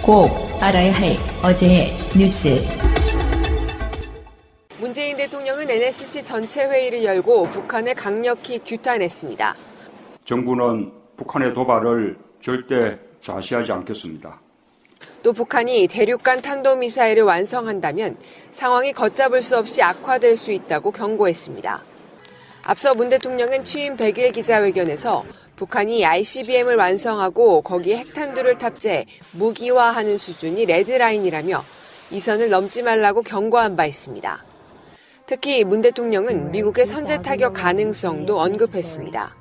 꼭 알아야 할 어제의 뉴스. 문재인 대통령은 NSC 전체 회의를 열고 북한을 강력히 규탄했습니다. 정부는 북한의 도발을 절대 좌시하지 않겠습니다. 또 북한이 대륙간 탄도미사일을 완성한다면 상황이 걷잡을 수 없이 악화될 수 있다고 경고했습니다. 앞서 문 대통령은 취임 100일 기자회견에서 북한이 ICBM을 완성하고 거기에 핵탄두를 탑재해 무기화하는 수준이 레드라인이라며 이 선을 넘지 말라고 경고한 바 있습니다. 특히 문 대통령은 미국의 선제 타격 가능성도 언급했습니다.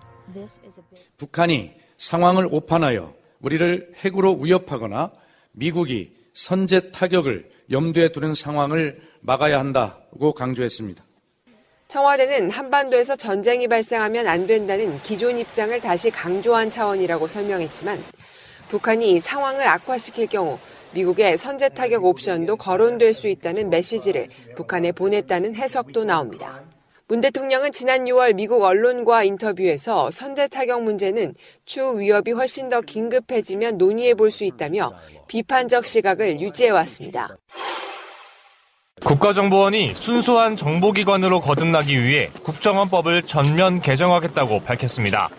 북한이 상황을 오판하여 우리를 핵으로 위협하거나 미국이 선제 타격을 염두에 두는 상황을 막아야 한다고 강조했습니다. 청와대는 한반도에서 전쟁이 발생하면 안 된다는 기존 입장을 다시 강조한 차원이라고 설명했지만 북한이 상황을 악화시킬 경우 미국의 선제 타격 옵션도 거론될 수 있다는 메시지를 북한에 보냈다는 해석도 나옵니다. 문 대통령은 지난 6월 미국 언론과 인터뷰에서 선제 타격 문제는 추후 위협이 훨씬 더 긴급해지면 논의해 볼 수 있다며 비판적 시각을 유지해왔습니다. 국가정보원이 순수한 정보기관으로 거듭나기 위해 국정원법을 전면 개정하겠다고 밝혔습니다.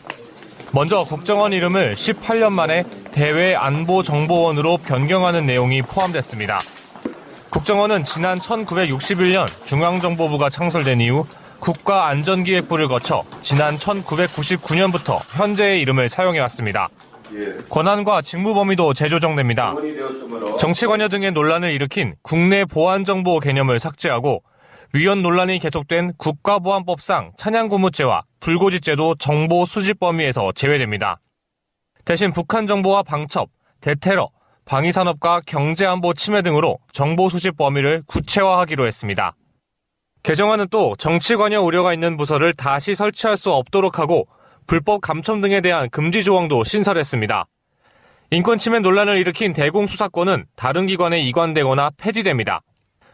먼저 국정원 이름을 18년 만에 대외안보정보원으로 변경하는 내용이 포함됐습니다. 국정원은 지난 1961년 중앙정보부가 창설된 이후 국가안전기획부를 거쳐 지난 1999년부터 현재의 이름을 사용해왔습니다. 권한과 직무 범위도 재조정됩니다. 정치관여 등의 논란을 일으킨 국내 보안정보 개념을 삭제하고 위헌 논란이 계속된 국가보안법상 찬양고무죄와 불고지죄도 정보 수집 범위에서 제외됩니다. 대신 북한 정보와 방첩, 대테러, 방위산업과 경제안보 침해 등으로 정보 수집 범위를 구체화하기로 했습니다. 개정안은 또 정치관여 우려가 있는 부서를 다시 설치할 수 없도록 하고 불법 감청 등에 대한 금지 조항도 신설했습니다. 인권 침해 논란을 일으킨 대공수사권은 다른 기관에 이관되거나 폐지됩니다.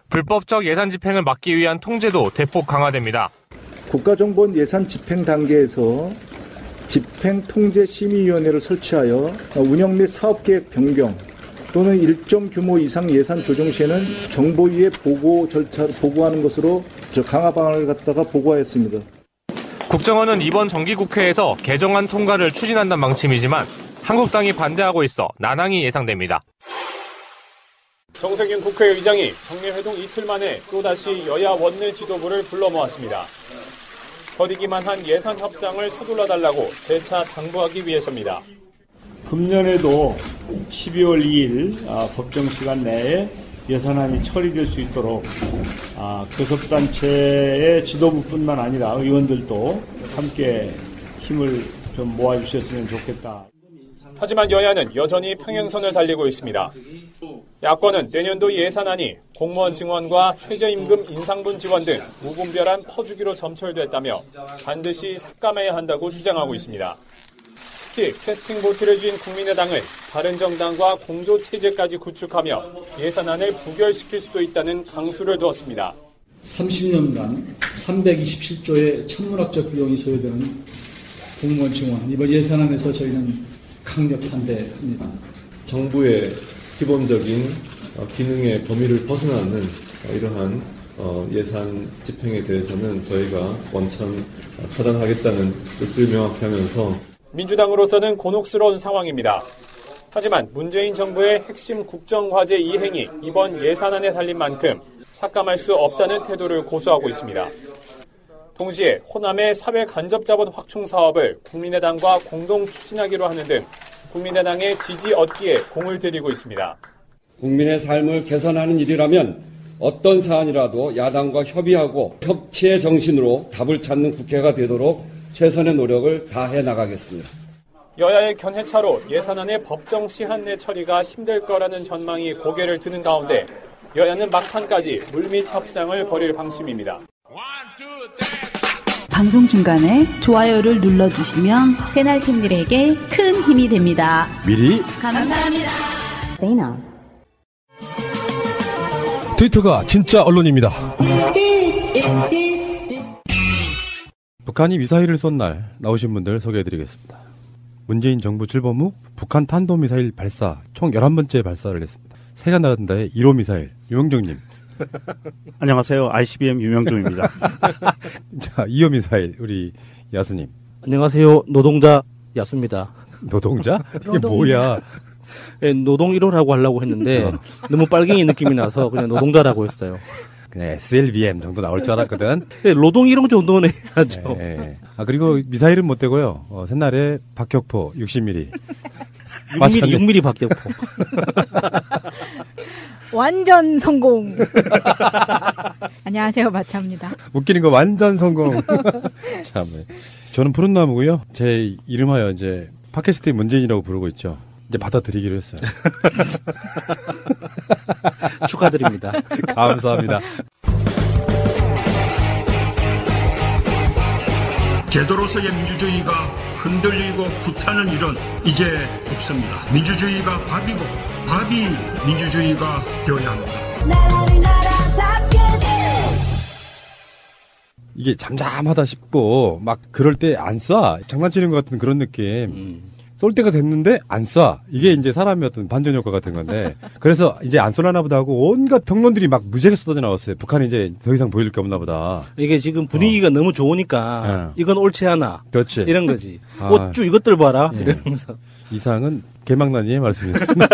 불법적 예산 집행을 막기 위한 통제도 대폭 강화됩니다. 국가정보원 예산 집행 단계에서 집행통제심의위원회를 설치하여 운영 및 사업계획 변경 또는 일정 규모 이상 예산 조정 시에는 정보위에 보고 절차를 보고하는 것으로 강화 방안을 갖다가 보고하였습니다. 국정원은 이번 정기국회에서 개정안 통과를 추진한다는 방침이지만 한국당이 반대하고 있어 난항이 예상됩니다. 정세균 국회의장이 정례회동 이틀 만에 또다시 여야 원내 지도부를 불러 모았습니다. 더디기만 한 예산 협상을 서둘러달라고 재차 당부하기 위해서입니다. 금년에도 12월 2일 법정 시간 내에 예산안이 처리될 수 있도록 교섭단체의 지도부뿐만 아니라 의원들도 함께 힘을 좀 모아주셨으면 좋겠다. 하지만 여야는 여전히 평행선을 달리고 있습니다. 야권은 내년도 예산안이 공무원 증원과 최저임금 인상분 지원 등 무분별한 퍼주기로 점철됐다며 반드시 삭감해야 한다고 주장하고 있습니다. 특히 캐스팅 보트를 쥔 국민의당은 바른정당과 공조체제까지 구축하며 예산안을 부결시킬 수도 있다는 강수를 두었습니다. 30년간 327조의 천문학적 비용이 소요되는 공무원 증원, 이번 예산안에서 저희는 강력 반대입니다. 정부의 기본적인 기능의 범위를 벗어나는 이러한 예산 집행에 대해서는 저희가 원천 차단하겠다는 뜻을 명확히 하면서 민주당으로서는 곤혹스러운 상황입니다. 하지만 문재인 정부의 핵심 국정과제 이행이 이번 예산안에 달린 만큼 삭감할 수 없다는 태도를 고수하고 있습니다. 동시에 호남의 사회 간접자본 확충 사업을 국민의당과 공동 추진하기로 하는 등 국민의당의 지지 얻기에 공을 들이고 있습니다. 국민의 삶을 개선하는 일이라면 어떤 사안이라도 야당과 협의하고 협치의 정신으로 답을 찾는 국회가 되도록 최선의 노력을 다해 나가겠습니다. 여야의 견해차로 예산안의 법정 시한 내 처리가 힘들 거라는 전망이 고개를 드는 가운데 여야는 막판까지 물밑 협상을 벌일 방침입니다. 방송 중간에 좋아요를 눌러주시면 새날팀들에게 큰 힘이 됩니다. 미리 감사합니다. 트위터가 진짜 언론입니다. 북한이 미사일을 쏜 날 나오신 분들 소개해드리겠습니다. 문재인 정부 출범 후 북한 탄도미사일 발사 총 11번째 발사를 했습니다. 새가 날아든다의 1호 미사일 유명종님. 안녕하세요. ICBM 유명종입니다. 자, 2호 미사일 우리 야수님. 안녕하세요. 노동자 야수입니다. 노동자? 이게 뭐야? 네, 노동 1호라고 하려고 했는데 너무 빨갱이 느낌이 나서 그냥 노동자라고 했어요. 그냥 SLBM 정도 나올 줄 알았거든. 네, 노동 1호 정도는 해야죠. 네. 아, 그리고 미사일은 못 되고요. 새날에 박격포 60mm. 6mm 박격포. 완전 성공. 안녕하세요, 마차입니다. 웃기는 거 완전 성공. 참, 저는 푸른나무고요. 제 이름하여 이제 팟캐스트의 문재인이라고 부르고 있죠. 이제 받아들이기로 했어요. 축하드립니다. 감사합니다. 제도로서의 민주주의가 흔들리고 구타는 일은 이제 없습니다. 민주주의가 밥이고 밥이 민주주의가 되어야 합니다. 이게 잠잠하다 싶고 막 그럴 때 안 쏴. 장난치는 것 같은 그런 느낌. 쏠 때가 됐는데 안 쏴. 이게 이제 사람의 어떤 반전 효과 같은 건데 그래서 이제 안 쏠라나 보다 하고 온갖 평론들이 막 무지하게 쏟아져 나왔어요. 북한이 이제 더 이상 보일 게 없나 보다. 이게 지금 분위기가 너무 좋으니까 이건 옳지 않아. 그렇지. 이런 거지. 어쭈 이것들 봐라. 예. 이러면서. 이상은 개망난이의 말씀이었습니다.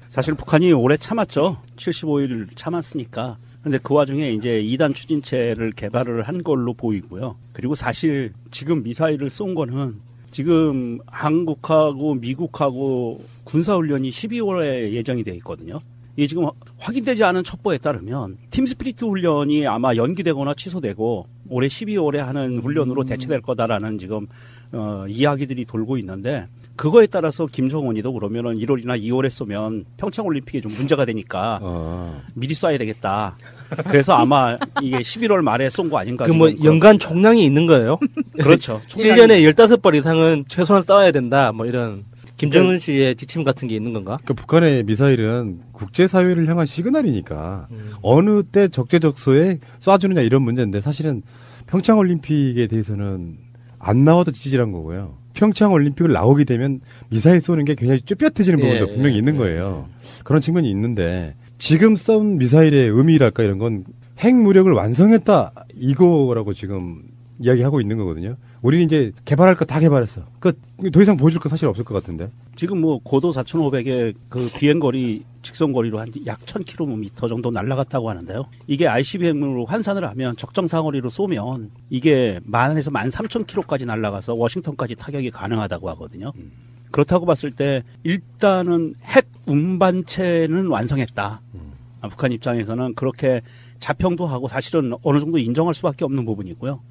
사실 북한이 오래 참았죠. 75일 참았으니까. 근데 그 와중에 이제 2단 추진체를 개발을 한 걸로 보이고요. 그리고 사실 지금 미사일을 쏜 거는 지금 한국하고 미국하고 군사훈련이 12월에 예정이 돼 있거든요. 이게 지금 확인되지 않은 첩보에 따르면 팀스피리트 훈련이 아마 연기되거나 취소되고 올해 12월에 하는 훈련으로 대체될 거다라는 지금 이야기들이 돌고 있는데 그거에 따라서 김정은이도 그러면은 1월이나 2월에 쏘면 평창올림픽에 좀 문제가 되니까 미리 쏴야 되겠다. 그래서 아마 이게 11월 말에 쏜 거 아닌가. 그 뭐 연간 총량이 있는 거예요? 그렇죠. 1년에 15발 이상은 최소한 쏴야 된다. 뭐 이런 김정은 씨의 지침 같은 게 있는 건가? 그 북한의 미사일은 국제사회를 향한 시그널이니까 어느 때 적재적소에 쏴주느냐 이런 문제인데 사실은 평창올림픽에 대해서는 안 나와도 찌질한 거고요. 평창올림픽을 나오게 되면 미사일 쏘는 게 굉장히 쭈뼛해지는 부분도 분명히 있는 거예요. 그런 측면이 있는데 지금 쏜 미사일의 의미랄까 이런 건 핵무력을 완성했다 이거라고 지금 이야기하고 있는 거거든요. 우리는 이제 개발할 거 다 개발했어. 더 이상 보여줄 거 사실 없을 것 같은데. 지금 뭐 고도 4,500의 그 비행거리 직선거리로 한 약 1,000km 정도 날아갔다고 하는데요. 이게 ICBM으로 환산을 하면 적정 사거리로 쏘면 이게 10,000에서 13,000km까지 날아가서 워싱턴까지 타격이 가능하다고 하거든요. 그렇다고 봤을 때 일단은 핵 운반체는 완성했다. 북한 입장에서는 그렇게 자평도 하고 사실은 어느 정도 인정할 수밖에 없는 부분이고요.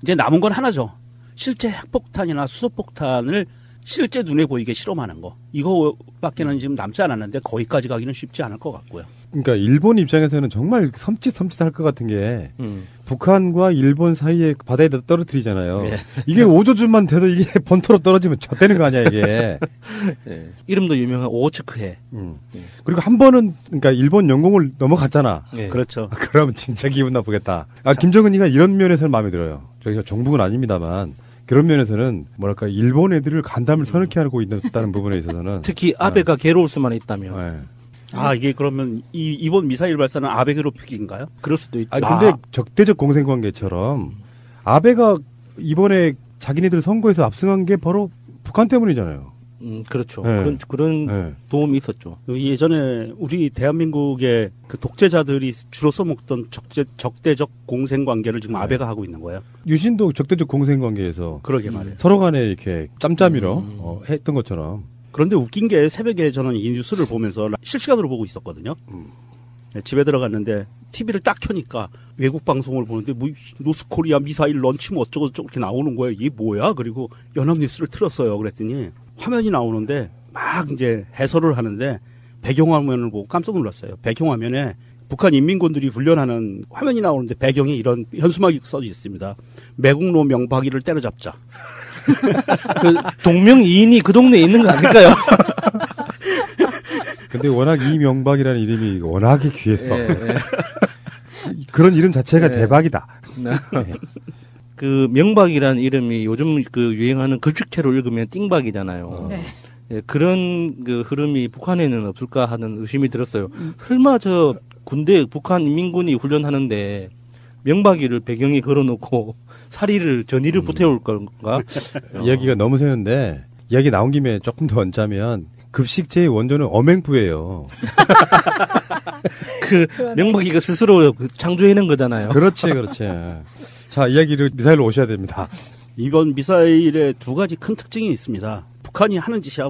이제 남은 건 하나죠. 실제 핵폭탄이나 수소폭탄을 실제 눈에 보이게 실험하는 거. 이거밖에는 지금 남지 않았는데 거기까지 가기는 쉽지 않을 것 같고요. 그러니까 일본 입장에서는 정말 섬찟할 것 같은 게 북한과 일본 사이에 바다에 떨어뜨리잖아요. 네. 이게 오조준만 돼도 이게 번토로 떨어지면 젖되는 거 아니야 이게. 네. 이름도 유명한 오호츠크해. 그리고 한 번은 그러니까 일본 영공을 넘어갔잖아. 네. 그렇죠. 그러면 진짜 기분 나쁘겠다. 김정은이가 이런 면에서는 마음에 들어요. 저희가 정부는 아닙니다만 그런 면에서는 뭐랄까 일본 애들을 간담을 서늘케 하고 있다는 부분에 있어서는 특히 아베가 괴로울 수만 있다면. 네. 이게 그러면 이번 미사일 발사는 아베 괴롭히기인가요? 그럴 수도 있죠. 근데 적대적 공생관계처럼 아베가 이번에 자기네들 선거에서 압승한 게 바로 북한 때문이잖아요. 그렇죠. 네. 그런 도움이 있었죠. 예전에 우리 대한민국의 그 독재자들이 주로 써먹던 적대적 공생관계를 지금 아베가 하고 있는 거예요. 유신도 적대적 공생관계에서 그러게 말이에요. 서로 간에 이렇게 짬짬이로 했던 것처럼. 그런데 웃긴 게 새벽에 저는 이 뉴스를 보면서 실시간으로 보고 있었거든요. 집에 들어갔는데 TV를 딱 켜니까 외국 방송을 보는데 뭐 노스코리아 미사일 런치 뭐 어쩌고 저쩌고 이렇게 나오는 거예요. 이게 뭐야? 그리고 연합뉴스를 틀었어요. 그랬더니 화면이 나오는데 막 이제 해설을 하는데 배경화면을 보고 깜짝 놀랐어요. 배경화면에 북한 인민군들이 훈련하는 화면이 나오는데 배경에 이런 현수막이 써져 있습니다. 매국노 명박이를 때려잡자. 그 동명이인이 그 동네에 있는 거 아닐까요? 근데 워낙 이명박이라는 이름이 워낙에 귀해서 그런 이름 자체가 대박이다. 그 명박이라는 이름이 요즘 그 유행하는 급식체로 읽으면 띵박이잖아요. 네. 예, 그런 그 흐름이 북한에는 없을까 하는 의심이 들었어요. 설마 저 군대 북한 인민군이 훈련하는데 명박이를 배경에 걸어놓고 전의를 붙여올 건가? 이야기가 너무 새는데 이야기 나온 김에 조금 더 얹자면 급식체의 원조는 엄행부예요. 그 명박이가 스스로 창조해낸 거잖아요. 그렇지. 자, 이야기를 미사일로 오셔야 됩니다. 이번 미사일의 두 가지 큰 특징이 있습니다. 북한이 하는 짓이야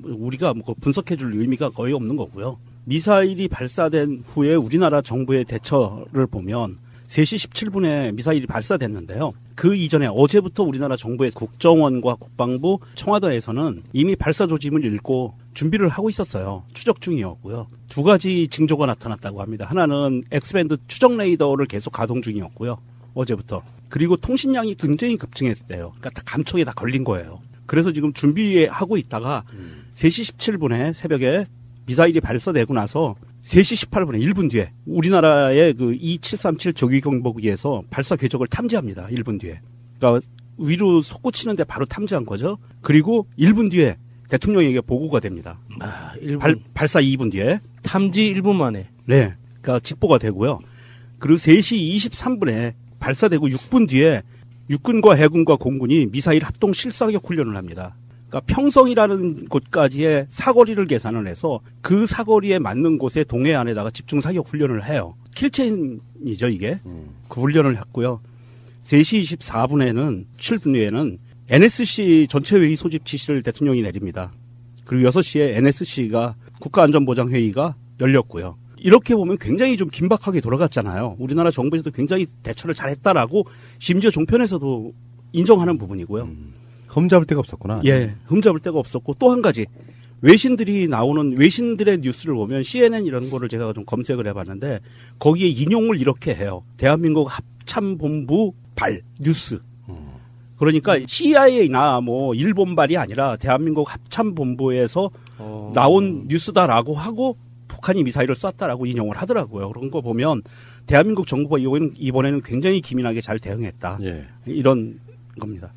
우리가 분석해줄 의미가 거의 없는 거고요. 미사일이 발사된 후에 우리나라 정부의 대처를 보면 3시 17분에 미사일이 발사됐는데요. 그 이전에 어제부터 우리나라 정부의 국정원과 국방부, 청와대에서는 이미 발사 조짐을 읽고 준비를 하고 있었어요. 추적 중이었고요. 두 가지 징조가 나타났다고 합니다. 하나는 X밴드 추적 레이더를 계속 가동 중이었고요. 어제부터. 그리고 통신량이 굉장히 급증했대요. 그러니까 다 감청에 다 걸린 거예요. 그래서 지금 준비하고 있다가 3시 17분에 새벽에 미사일이 발사되고 나서 3시 18분에 1분 뒤에 우리나라의 그 E-737 조기경보기에서 발사 궤적을 탐지합니다. 1분 뒤에. 그러니까 위로 솟구치는데 바로 탐지한 거죠. 그리고 1분 뒤에 대통령에게 보고가 됩니다. 발사 2분 뒤에. 탐지 1분 만에. 네. 그러니까 직보가 되고요. 그리고 3시 23분에 발사되고 6분 뒤에 육군과 해군과 공군이 미사일 합동 실사격 훈련을 합니다. 그러니까 평성이라는 곳까지의 사거리를 계산을 해서 그 사거리에 맞는 곳에 동해안에다가 집중 사격 훈련을 해요. 킬체인이죠, 이게. 그 훈련을 했고요. 3시 24분에는 7분에는 NSC 전체회의 소집 지시를 대통령이 내립니다. 그리고 6시에 NSC가 국가안전보장회의가 열렸고요. 이렇게 보면 굉장히 좀 긴박하게 돌아갔잖아요. 우리나라 정부에서도 굉장히 대처를 잘했다라고 심지어 종편에서도 인정하는 부분이고요. 흠잡을 데가 없었구나. 예, 흠잡을 데가 없었고 또 한 가지 외신들이 나오는 외신들의 뉴스를 보면 CNN 이런 거를 제가 좀 검색을 해봤는데 거기에 인용을 이렇게 해요. 대한민국 합참본부 발 뉴스. 그러니까 CIA나 일본발이 아니라 대한민국 합참본부에서 나온 뉴스다라고 하고 북한이 미사일을 쐈다라고 인용을 하더라고요. 그런 거 보면 대한민국 정부가 이번에는 굉장히 기민하게 잘 대응했다. 예. 이런 겁니다.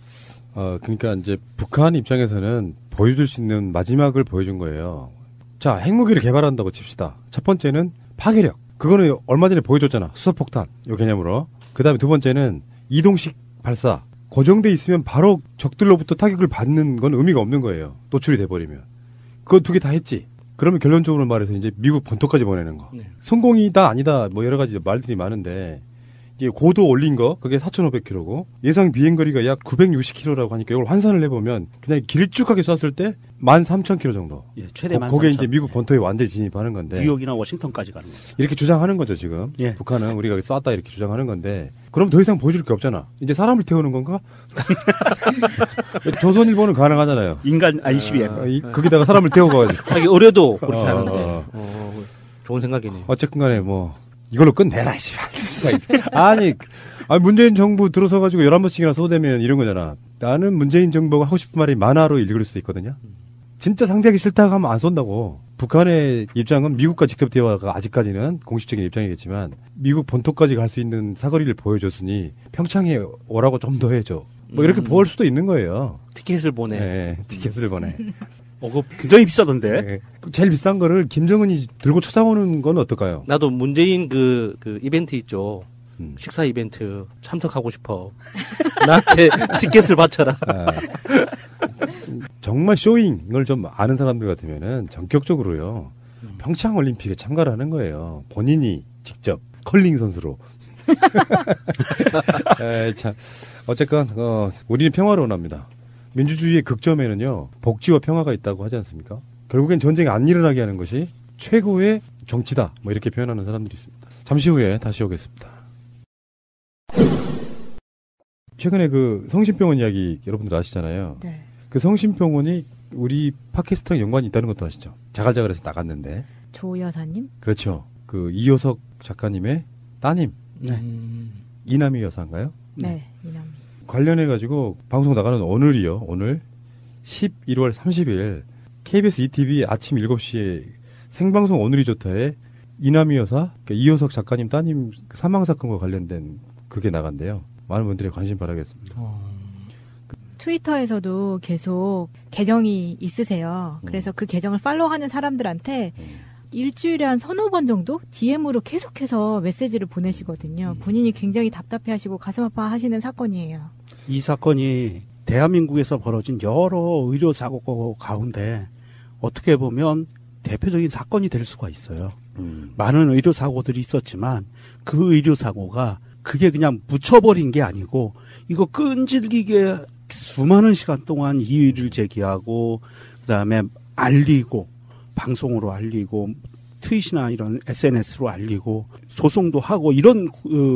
그러니까 이제 북한 입장에서는 보여줄 수 있는 마지막을 보여준 거예요. 자, 핵무기를 개발한다고 칩시다. 첫 번째는 파괴력. 그거는 얼마 전에 보여줬잖아. 수소폭탄. 요 개념으로. 그 다음에 두 번째는 이동식 발사. 고정돼 있으면 바로 적들로부터 타격을 받는 건 의미가 없는 거예요. 노출이 돼버리면. 그거 두 개 다 했지. 그러면 결론적으로 말해서 이제 미국 본토까지 보내는 거. 네. 성공이다 아니다 여러 가지 말들이 많은데 이게 고도 올린 거 그게 4,500km고 예상 비행거리가 약 960km라고 하니까 이걸 환산을 해보면 그냥 길쭉하게 쐈을 때 13,000km 정도. 예, 최대 13,000. 그게 이제 미국 본토에 완전히 진입하는 건데. 뉴욕이나 워싱턴까지 가는 거죠. 이렇게 주장하는 거죠 지금. 예. 북한은 우리가 쐈다 이렇게 주장하는 건데 그럼 더 이상 보여줄 게 없잖아. 이제 사람을 태우는 건가? 조선일보는 가능하잖아요. 인간 ICBM. 거기다가 사람을 태워가지고. 하기 어려도 그렇게 하는데. 좋은 생각이네요. 어쨌든 간에 이걸로 끝내라, 씨발. 아니, 문재인 정부 들어서가지고 11번씩이나 쏘대면 이런 거잖아. 나는 문재인 정부가 하고 싶은 말이 만화로 읽을 수 있거든요. 진짜 상대하기 싫다고 하면 안 쏜다고. 북한의 입장은 미국과 직접 대화가 아직까지는 공식적인 입장이겠지만 미국 본토까지 갈 수 있는 사거리를 보여줬으니 평창에 오라고 좀 더 해줘. 이렇게 보일 수도 있는 거예요. 티켓을 보내. 네, 티켓을 보내. 그거 굉장히 비싸던데. 네. 제일 비싼 거를 김정은이 들고 찾아오는 건 어떨까요? 나도 문재인 그 이벤트 있죠. 식사 이벤트 참석하고 싶어. 나한테 티켓을 바쳐라. 정말 쇼잉을 좀 아는 사람들 같으면은 전격적으로요. 평창 올림픽에 참가를 하는 거예요. 본인이 직접 컬링 선수로. 참 어쨌건 우리는 평화를 원합니다. 민주주의의 극점에는요, 복지와 평화가 있다고 하지 않습니까? 결국엔 전쟁이 안 일어나게 하는 것이 최고의 정치다. 이렇게 표현하는 사람들이 있습니다. 잠시 후에 다시 오겠습니다. 최근에 그 성심병원 이야기 여러분들 아시잖아요. 네. 그 성심병원이 우리 팟캐스트랑 연관이 있다는 것도 아시죠? 자갈자갈해서 나갔는데. 조 여사님? 그렇죠. 그 이효석 작가님의 따님. 네. 이남희 여사인가요? 네, 이남희. 관련해가지고 방송 나가는 오늘이요. 오늘 11월 30일 KBS ETV 아침 7시에 생방송 오늘이 좋다에 이남희 여사, 그러니까 이효석 작가님 따님 사망사건과 관련된 그게 나간대요. 많은 분들의 관심 바라겠습니다. 트위터에서도 계속 계정이 있으세요. 그래서 그 계정을 팔로우하는 사람들한테 일주일에 한 서너 번 정도 DM으로 계속해서 메시지를 보내시거든요. 본인이 굉장히 답답해하시고 가슴 아파하시는 사건이에요. 이 사건이 대한민국에서 벌어진 여러 의료사고 가운데 어떻게 보면 대표적인 사건이 될 수가 있어요. 많은 의료사고들이 있었지만 그 의료사고가 그게 그냥 묻혀버린 게 아니고 이거 끈질기게 수많은 시간 동안 이의를 제기하고 그다음에 알리고 방송으로 알리고 트윗이나 이런 SNS로 알리고 소송도 하고 이런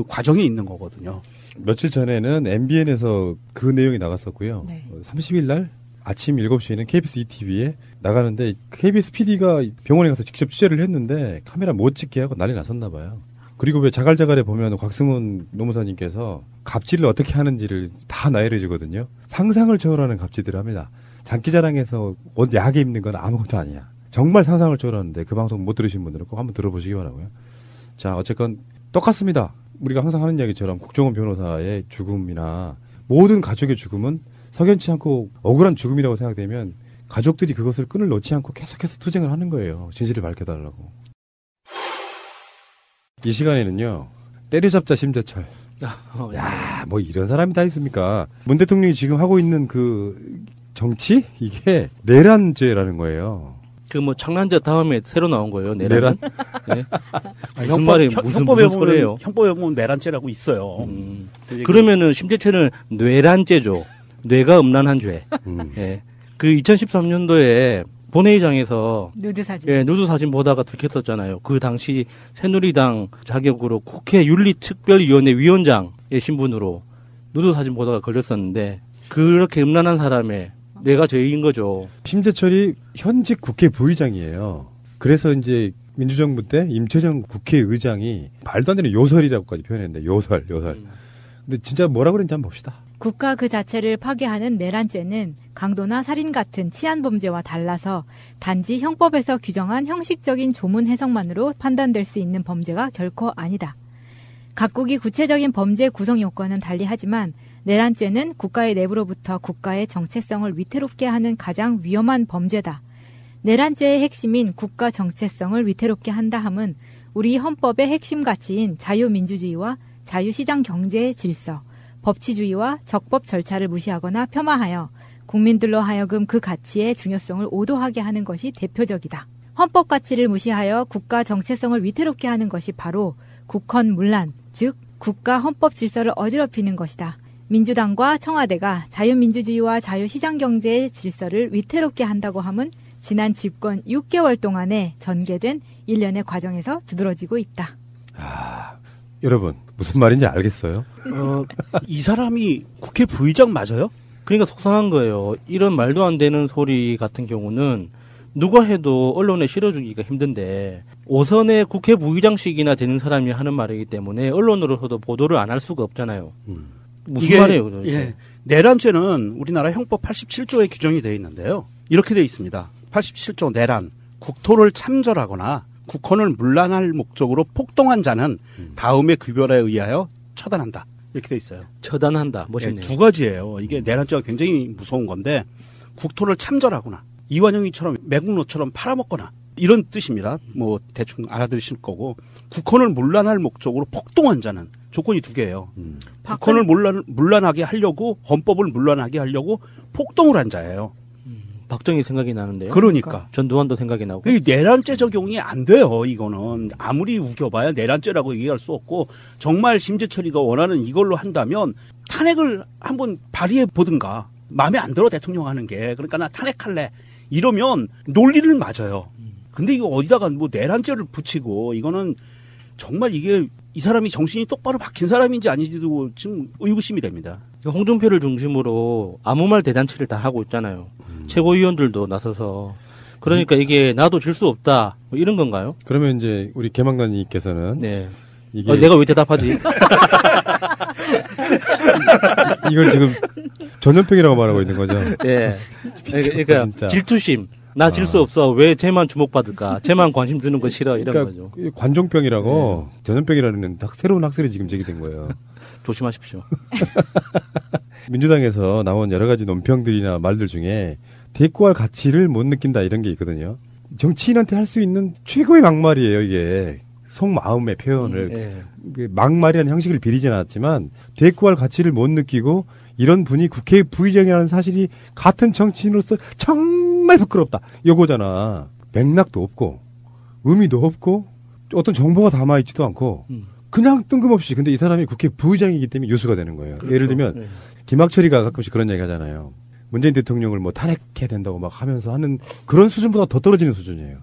과정이 있는 거거든요. 며칠 전에는 MBN에서 그 내용이 나갔었고요. 네. 30일 날 아침 7시에는 KBS ETV에 나가는데 KBS PD가 병원에 가서 직접 취재를 했는데 카메라 못 찍게 하고 난리 났었나 봐요. 그리고 왜 자갈자갈에 보면 곽승훈 노무사님께서 갑질을 어떻게 하는지를 다 나열해 주거든요. 상상을 초월하는 갑질들을 합니다. 장기자랑에서 옷 야하게 입는 건 아무것도 아니야. 정말 상상을 초월하는데 그 방송 못 들으신 분들은 꼭 한번 들어보시기 바라고요. 자, 어쨌건 똑같습니다. 우리가 항상 하는 이야기처럼 국정원 변호사의 죽음이나 모든 가족의 죽음은 석연치 않고 억울한 죽음이라고 생각되면 가족들이 그것을 끈을 놓지 않고 계속해서 투쟁을 하는 거예요. 진실을 밝혀달라고. 이 시간에는요, 때려잡자 심재철. 야, 뭐 이런 사람이 다 있습니까? 문 대통령이 지금 하고 있는 그 정치? 이게 내란죄라는 거예요. 그 뭐 창란죄 다음에 새로 나온 거예요. 내란? 네. 형법에 보면 형법에 보면 내란죄라고 있어요. 그러면은 심재철은 뇌란죄죠. 뇌가 음란한 죄. 예. 그 2013년도에 본회의장에서 누드 사진. 예, 누드 사진 보다가 들켰었잖아요. 그 당시 새누리당 자격으로 국회 윤리특별위원회 위원장의 신분으로 누드 사진 보다가 걸렸었는데 그렇게 음란한 사람의 뇌가 죄인 거죠. 심재철이 현직 국회 부의장이에요. 그래서 이제 민주정부 때 임채정 국회의장이 말도 안 되는 요설이라고까지 표현했는데 요설. 근데 진짜 뭐라 그랬는지 한번 봅시다. 국가 그 자체를 파괴하는 내란죄는 강도나 살인 같은 치안범죄와 달라서 단지 형법에서 규정한 형식적인 조문 해석만으로 판단될 수 있는 범죄가 결코 아니다. 각국이 구체적인 범죄 구성 요건은 달리하지만 내란죄는 국가의 내부로부터 국가의 정체성을 위태롭게 하는 가장 위험한 범죄다. 내란죄의 핵심인 국가 정체성을 위태롭게 한다 함은 우리 헌법의 핵심 가치인 자유민주주의와 자유시장 경제의 질서, 법치주의와 적법 절차를 무시하거나 폄하하여 국민들로 하여금 그 가치의 중요성을 오도하게 하는 것이 대표적이다. 헌법 가치를 무시하여 국가 정체성을 위태롭게 하는 것이 바로 국헌문란, 즉 국가 헌법 질서를 어지럽히는 것이다. 민주당과 청와대가 자유민주주의와 자유시장경제의 질서를 위태롭게 한다고 함은 지난 집권 6개월 동안에 전개된 일련의 과정에서 두드러지고 있다. 여러분 무슨 말인지 알겠어요? 이 사람이 국회 부의장 맞아요? 그러니까 속상한 거예요. 이런 말도 안 되는 소리 같은 경우는 누가 해도 언론에 실어주기가 힘든데 5선의 국회 부의장씩이나 되는 사람이 하는 말이기 때문에 언론으로서도 보도를 안 할 수가 없잖아요. 무슨 말이에요? 예, 내란죄는 우리나라 형법 87조에 규정이 되어 있는데요. 이렇게 되어 있습니다. 87조 내란, 국토를 참절하거나 국헌을 문란할 목적으로 폭동한 자는 다음의 규별에 의하여 처단한다. 이렇게 되어 있어요. 처단한다. 멋있네요. 두 가지예요. 이게 내란죄가 굉장히 무서운 건데 국토를 참절하거나 이완영이처럼 매국노처럼 팔아먹거나 이런 뜻입니다. 뭐 대충 알아들으실 거고 국헌을 문란할 목적으로 폭동한 자는 조건이 두 개예요. 국헌을 문란하게 하려고 헌법을 문란하게 하려고 폭동을 한 자예요. 박정희 생각이 나는데요. 그러니까 전두환도 생각이 나고. 내란죄 적용이 안 돼요. 이거는 아무리 우겨봐야 내란죄라고 얘기할 수 없고 정말 심재철이가 원하는 이걸로 한다면 탄핵을 한번 발의해 보든가. 마음에 안 들어 대통령 하는 게. 그러니까 나 탄핵할래. 이러면 논리를 맞아요. 근데 이거 어디다가 뭐 내란죄를 붙이고 이거는 정말 이게 이 사람이 정신이 똑바로 박힌 사람인지 아닌지도 지금 의구심이 됩니다. 홍준표를 중심으로 아무 말 대잔치를 다 하고 있잖아요. 최고위원들도 나서서. 그러니까 이게 나도 질 수 없다. 뭐 이런 건가요? 그러면 이제 우리 개망단님께서는 네. 이게 내가 왜 대답하지? 이걸 지금 전염병이라고 말하고 있는 거죠. 네. 그러니까 진짜. 질투심. 나 질 수 없어. 왜 쟤만 주목받을까? 쟤만 관심 주는 거 싫어. 이런 그러니까 거죠. 관종병이라고 전염병이라는 새로운 학설이 지금 제기된 거예요. 조심하십시오. 민주당에서 나온 여러 가지 논평들이나 말들 중에 대꾸할 가치를 못 느낀다 이런 게 있거든요. 정치인한테 할 수 있는 최고의 막말이에요, 이게. 속마음의 표현을. 막말이라는 형식을 비리진 않았지만 대꾸할 가치를 못 느끼고 이런 분이 국회 부의장이라는 사실이 같은 정치인으로서 정말 부끄럽다. 요거잖아. 맥락도 없고 의미도 없고 어떤 정보가 담아있지도 않고 그냥 뜬금없이 근데 이 사람이 국회 부의장이기 때문에 요수가 되는 거예요. 그렇죠. 예를 들면 김학철이가 가끔씩 그런 얘기 하잖아요. 문재인 대통령을 뭐 탄핵해야 된다고 막 하면서 하는 그런 수준보다 더 떨어지는 수준이에요.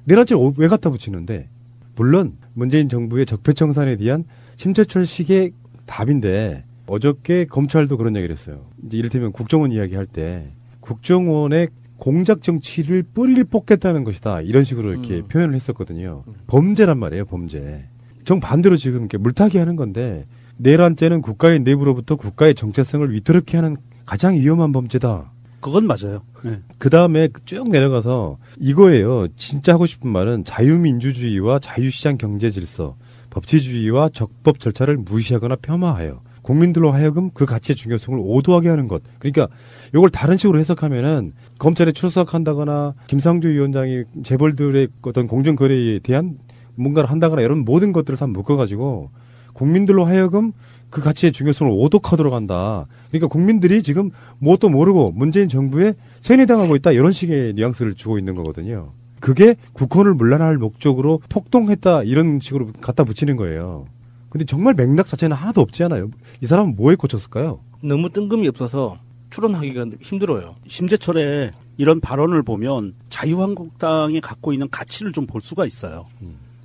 내란죄를 왜 갖다 붙이는데 물론 문재인 정부의 적폐청산에 대한 심재철식의 답인데 어저께 검찰도 그런 얘기를 했어요. 이제 이를테면 국정원 이야기할 때 국정원의 공작 정치를 뿌리를 뽑겠다는 것이다. 이런 식으로 이렇게 표현을 했었거든요. 범죄란 말이에요, 범죄. 정반대로 지금 이렇게 물타기 하는 건데 내란죄는 국가의 내부로부터 국가의 정체성을 위태롭게 하는 가장 위험한 범죄다. 그건 맞아요. 네. 그 다음에 쭉 내려가서 이거예요. 진짜 하고 싶은 말은 자유민주주의와 자유시장 경제질서, 법치주의와 적법 절차를 무시하거나 폄하하여 국민들로 하여금 그 가치의 중요성을 오도하게 하는 것. 그러니까 이걸 다른 식으로 해석하면은 검찰에 출석한다거나 김상조 위원장이 재벌들의 어떤 공정거래에 대한 뭔가를 한다거나 이런 모든 것들을 다 묶어가지고 국민들로 하여금 그 가치의 중요성을 오독하도록 한다. 그러니까 국민들이 지금 뭣도 모르고 문재인 정부에 세뇌당하고 있다. 이런 식의 뉘앙스를 주고 있는 거거든요. 그게 국헌을 문란할 목적으로 폭동했다. 이런 식으로 갖다 붙이는 거예요. 근데 정말 맥락 자체는 하나도 없지 않아요. 이 사람은 뭐에 꽂혔을까요? 너무 뜬금이 없어서 추론하기가 힘들어요. 심재철의 이런 발언을 보면 자유한국당이 갖고 있는 가치를 좀 볼 수가 있어요.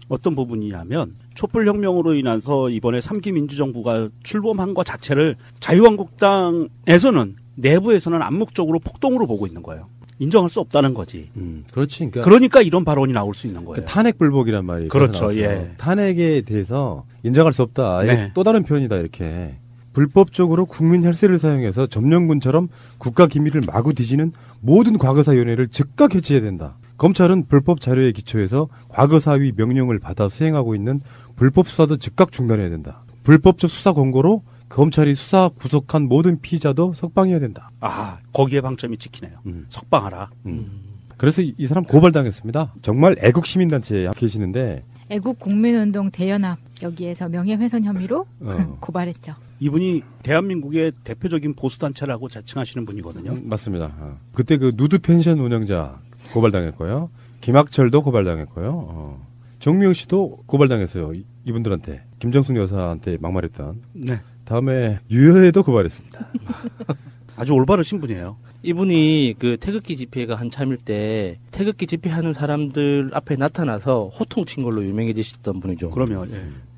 어떤 부분이냐면 촛불혁명으로 인해서 이번에 3기 민주정부가 출범한 것 자체를 자유한국당에서는 내부에서는 암묵적으로 폭동으로 보고 있는 거예요. 인정할 수 없다는 거지. 그렇지. 그러니까 이런 발언이 나올 수 있는 거예요. 탄핵 불복이란 말이 그렇죠. 예. 탄핵에 대해서 인정할 수 없다. 네. 또 다른 표현이다 이렇게. 불법적으로 국민 혈세를 사용해서 점령군처럼 국가 기밀을 마구 뒤지는 모든 과거사위원회를 즉각 해체해야 된다. 검찰은 불법 자료에 기초해서 과거사위 명령을 받아 수행하고 있는 불법 수사도 즉각 중단해야 된다. 불법적 수사 권고로 검찰이 수사 구속한 모든 피의자도 석방해야 된다. 아, 거기에 방점이 찍히네요. 석방하라. 그래서 이 사람 고발당했습니다. 정말 애국 시민단체에 계시는데 애국국민운동 대연합 여기에서 명예훼손 혐의로 고발했죠. 이분이 대한민국의 대표적인 보수단체라고 자칭하시는 분이거든요. 맞습니다. 그때 그 누드 펜션 운영자 고발당했고요. 김학철도 고발당했고요. 정미영 씨도 고발당했어요. 이분들한테. 김정숙 여사한테 막말했던. 네. 다음에 유여회도 고발했습니다. 아주 올바르신 분이에요. 이분이 그 태극기 집회가 한참일 때 태극기 집회하는 사람들 앞에 나타나서 호통친 걸로 유명해지셨던 분이죠. 그러면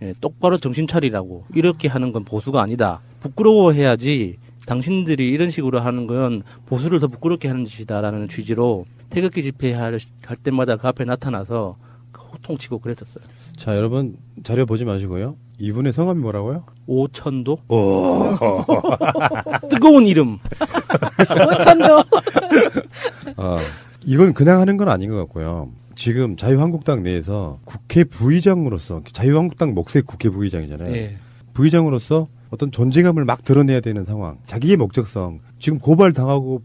예, 똑바로 정신 차리라고. 이렇게 하는 건 보수가 아니다. 부끄러워해야지. 당신들이 이런 식으로 하는 건 보수를 더 부끄럽게 하는 짓이다라는 취지로 태극기 집회할 때마다 그 앞에 나타나서 호통치고 그랬었어요. 자, 여러분 자료 보지 마시고요. 이분의 성함이 뭐라고요? 오천도. 뜨거운 이름. 오천도. 이건 그냥 하는 건 아닌 것 같고요. 지금 자유한국당 내에서 국회 부의장으로서 자유한국당 목색 국회 부의장이잖아요. 네. 부의장으로서 어떤 존재감을 막 드러내야 되는 상황. 자기의 목적성. 지금 고발당하고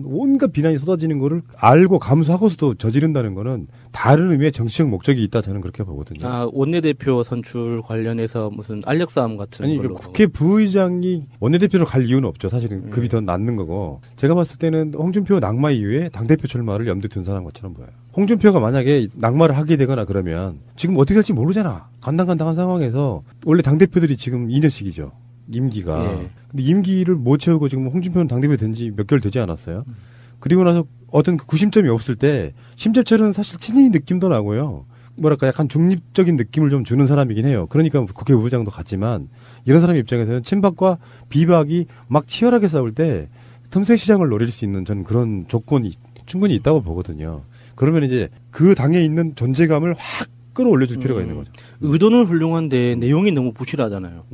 온갖 비난이 쏟아지는 거를 알고 감수하고서도 저지른다는 거는 다른 의미의 정치적 목적이 있다 저는 그렇게 보거든요. 아, 원내대표 선출 관련해서 무슨 알력싸움 같은 아니, 걸로. 국회 부의장이 원내대표로 갈 이유는 없죠. 사실은 급이 더 낮는 거고. 제가 봤을 때는 홍준표 낙마 이후에 당대표 출마를 염두에 둔 사람 것처럼 보여요. 홍준표가 만약에 낙마를 하게 되거나 그러면 지금 어떻게 될지 모르잖아. 간당간당한 상황에서 원래 당대표들이 지금 2년씩이죠. 임기가. 예. 근데 임기를 못 채우고 지금 홍준표는 당대표 된 지 몇 개월 되지 않았어요. 그리고 나서 어떤 그 구심점이 없을 때 심재철은 사실 친인 느낌도 나고요. 뭐랄까 약간 중립적인 느낌을 좀 주는 사람이긴 해요. 그러니까 국회 부의장도 같지만 이런 사람 입장에서는 친박과 비박이 막 치열하게 싸울 때 틈새 시장을 노릴 수 있는 전 그런 조건이 충분히 있다고 보거든요. 그러면 이제 그 당에 있는 존재감을 확 끌어올려줄 필요가 있는 거죠. 의도는 훌륭한데 내용이 너무 부실하잖아요.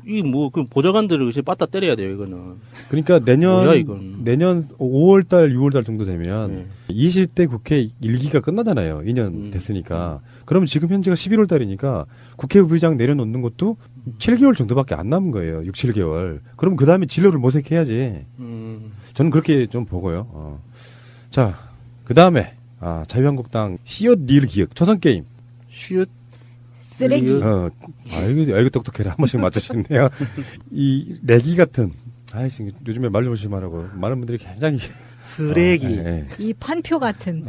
이 뭐 그 보좌관들을 이제 빠따 때려야 돼요, 이거는. 그러니까 내년 5월달, 6월달 정도 되면 네. 20대 국회 1기가 끝나잖아요. 2년 됐으니까. 그러면 지금 현재가 11월달이니까 국회의장 내려놓는 것도 7개월 정도밖에 안 남은 거예요. 6, 7개월. 그럼 그 다음에 진로를 모색해야지. 저는 그렇게 좀 보고요. 자, 그 다음에 자유한국당 시옷 리을 기획 초선 게임. 시옷 쓰레기. 이거 똑똑해라. 한 번씩 맞추셨네요. 이 레기 같은, 요즘에 말도 조심하라고 많은 분들이 굉장히. 쓰레기. 이 판표 같은.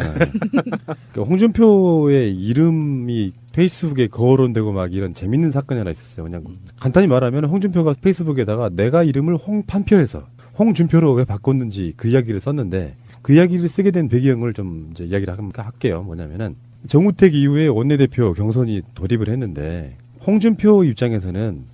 홍준표의 이름이 페이스북에 거론되고 막 이런 재밌는 사건이 하나 있었어요. 그냥 간단히 말하면 홍준표가 페이스북에다가 내가 이름을 홍판표에서 홍준표로 왜 바꿨는지 그 이야기를 썼는데 그 이야기를 쓰게 된 배경을 좀 이제 이야기를 할게요. 뭐냐면은 정우택 이후에 원내대표 경선이 돌입을 했는데 홍준표 입장에서는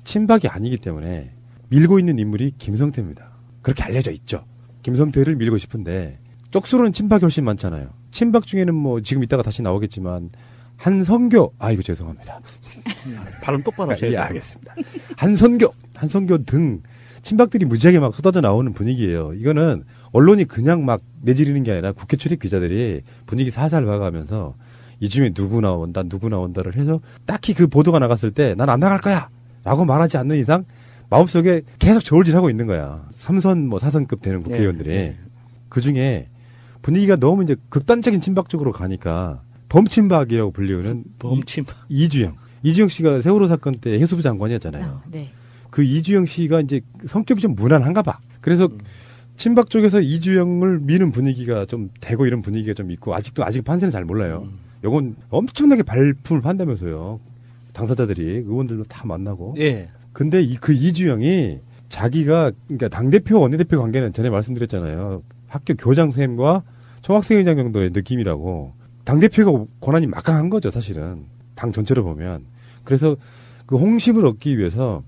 친박이 아니기 때문에 밀고 있는 인물이 김성태입니다. 그렇게 알려져 있죠. 김성태를 밀고 싶은데 쪽수로는 친박이 훨씬 많잖아요. 친박 중에는 뭐 지금 이따가 다시 나오겠지만 한성교, 이거 죄송합니다. 발음 똑바로 하셔야 돼요. 예, 알겠습니다. 한성교 등 친박들이 무지하게 막 쏟아져 나오는 분위기예요. 이거는 언론이 그냥 막 내지르는 게 아니라 국회 출입 기자들이 분위기 살살 봐가면서 이 중에 누구 나온다를 해서 딱히 그 보도가 나갔을 때 난 안 나갈 거야! 라고 말하지 않는 이상 마음속에 계속 저울질하고 있는 거야. 3선, 4선급 되는 국회의원들이. 그 중에 분위기가 너무 이제 극단적인 친박 쪽으로 가니까 범친박이라고 불리우는 이주영 씨가 세월호 사건 때 해수부 장관이었잖아요. 네. 그 이주영 씨가 이제 성격이 좀 무난한가 봐. 그래서 친박 쪽에서 이주영을 미는 분위기가 좀 되고 이런 분위기가 좀 있고 아직 판세는 잘 몰라요. 요건 엄청나게 발품을 판다면서요. 당사자들이 의원들도 다 만나고. 예. 근데 그 이주영이 자기가 그러니까 당대표 원내대표 관계는 전에 말씀드렸잖아요. 학교 교장 선생님과 총학생회장 정도의 느낌이라고. 당대표가 권한이 막강한 거죠, 사실은. 당 전체로 보면. 그래서 그 홍심을 얻기 위해서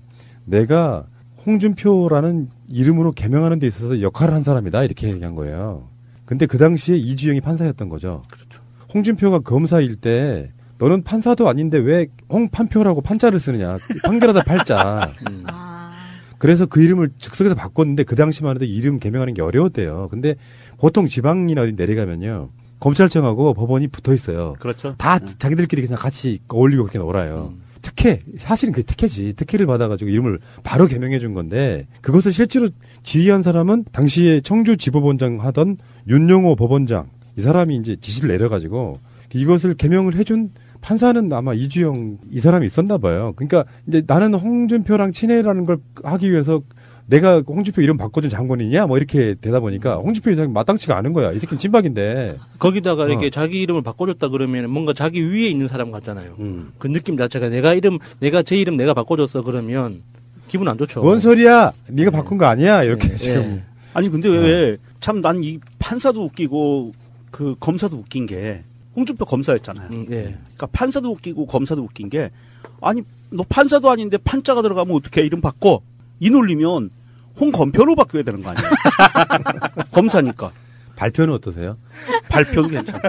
내가 홍준표라는 이름으로 개명하는 데 있어서 역할을 한 사람이다. 이렇게 얘기한 거예요. 근데 그 당시에 이주영이 판사였던 거죠. 그렇죠. 홍준표가 검사일 때 너는 판사도 아닌데 왜 홍판표라고 판자를 쓰느냐. 판결하다 팔자. 그래서 그 이름을 즉석에서 바꿨는데 그 당시만 해도 이름 개명하는 게 어려웠대요. 근데 보통 지방이나 어디 내려가면요. 검찰청하고 법원이 붙어 있어요. 그렇죠. 다 자기들끼리 그냥 같이 어울리고 그렇게 놀아요. 특혜, 사실은 그게 특혜지. 특혜를 받아가지고 이름을 바로 개명해 준 건데 그것을 실제로 지휘한 사람은 당시에 청주 지법원장 하던 윤용호 법원장. 이 사람이 이제 지시를 내려가지고 이것을 개명을 해준 판사는 아마 이주영 이 사람이 있었나 봐요. 그러니까 이제 나는 홍준표랑 친해라는 걸 하기 위해서 내가 홍준표 이름 바꿔준 장관이냐? 뭐 이렇게 되다 보니까 홍준표 이상이 마땅치가 않은 거야. 이 새끼는 친박인데. 거기다가 이렇게 자기 이름을 바꿔줬다 그러면 뭔가 자기 위에 있는 사람 같잖아요. 그 느낌 자체가 내가 제 이름 내가 바꿔줬어 그러면 기분 안 좋죠. 뭔 소리야? 네가 바꾼 거 아니야? 이렇게 지금. 아니 근데 왜 참 난 이 판사도 웃기고 그 검사도 웃긴 게 홍준표 검사였잖아요. 그러니까 판사도 웃기고 검사도 웃긴 게 아니 너 판사도 아닌데 판자가 들어가면 어떻게 이름 바꿔? 이 논리면 홍검표로 바뀌어야 되는 거 아니에요? 검사니까. 발표는 어떠세요? 발표는 괜찮아.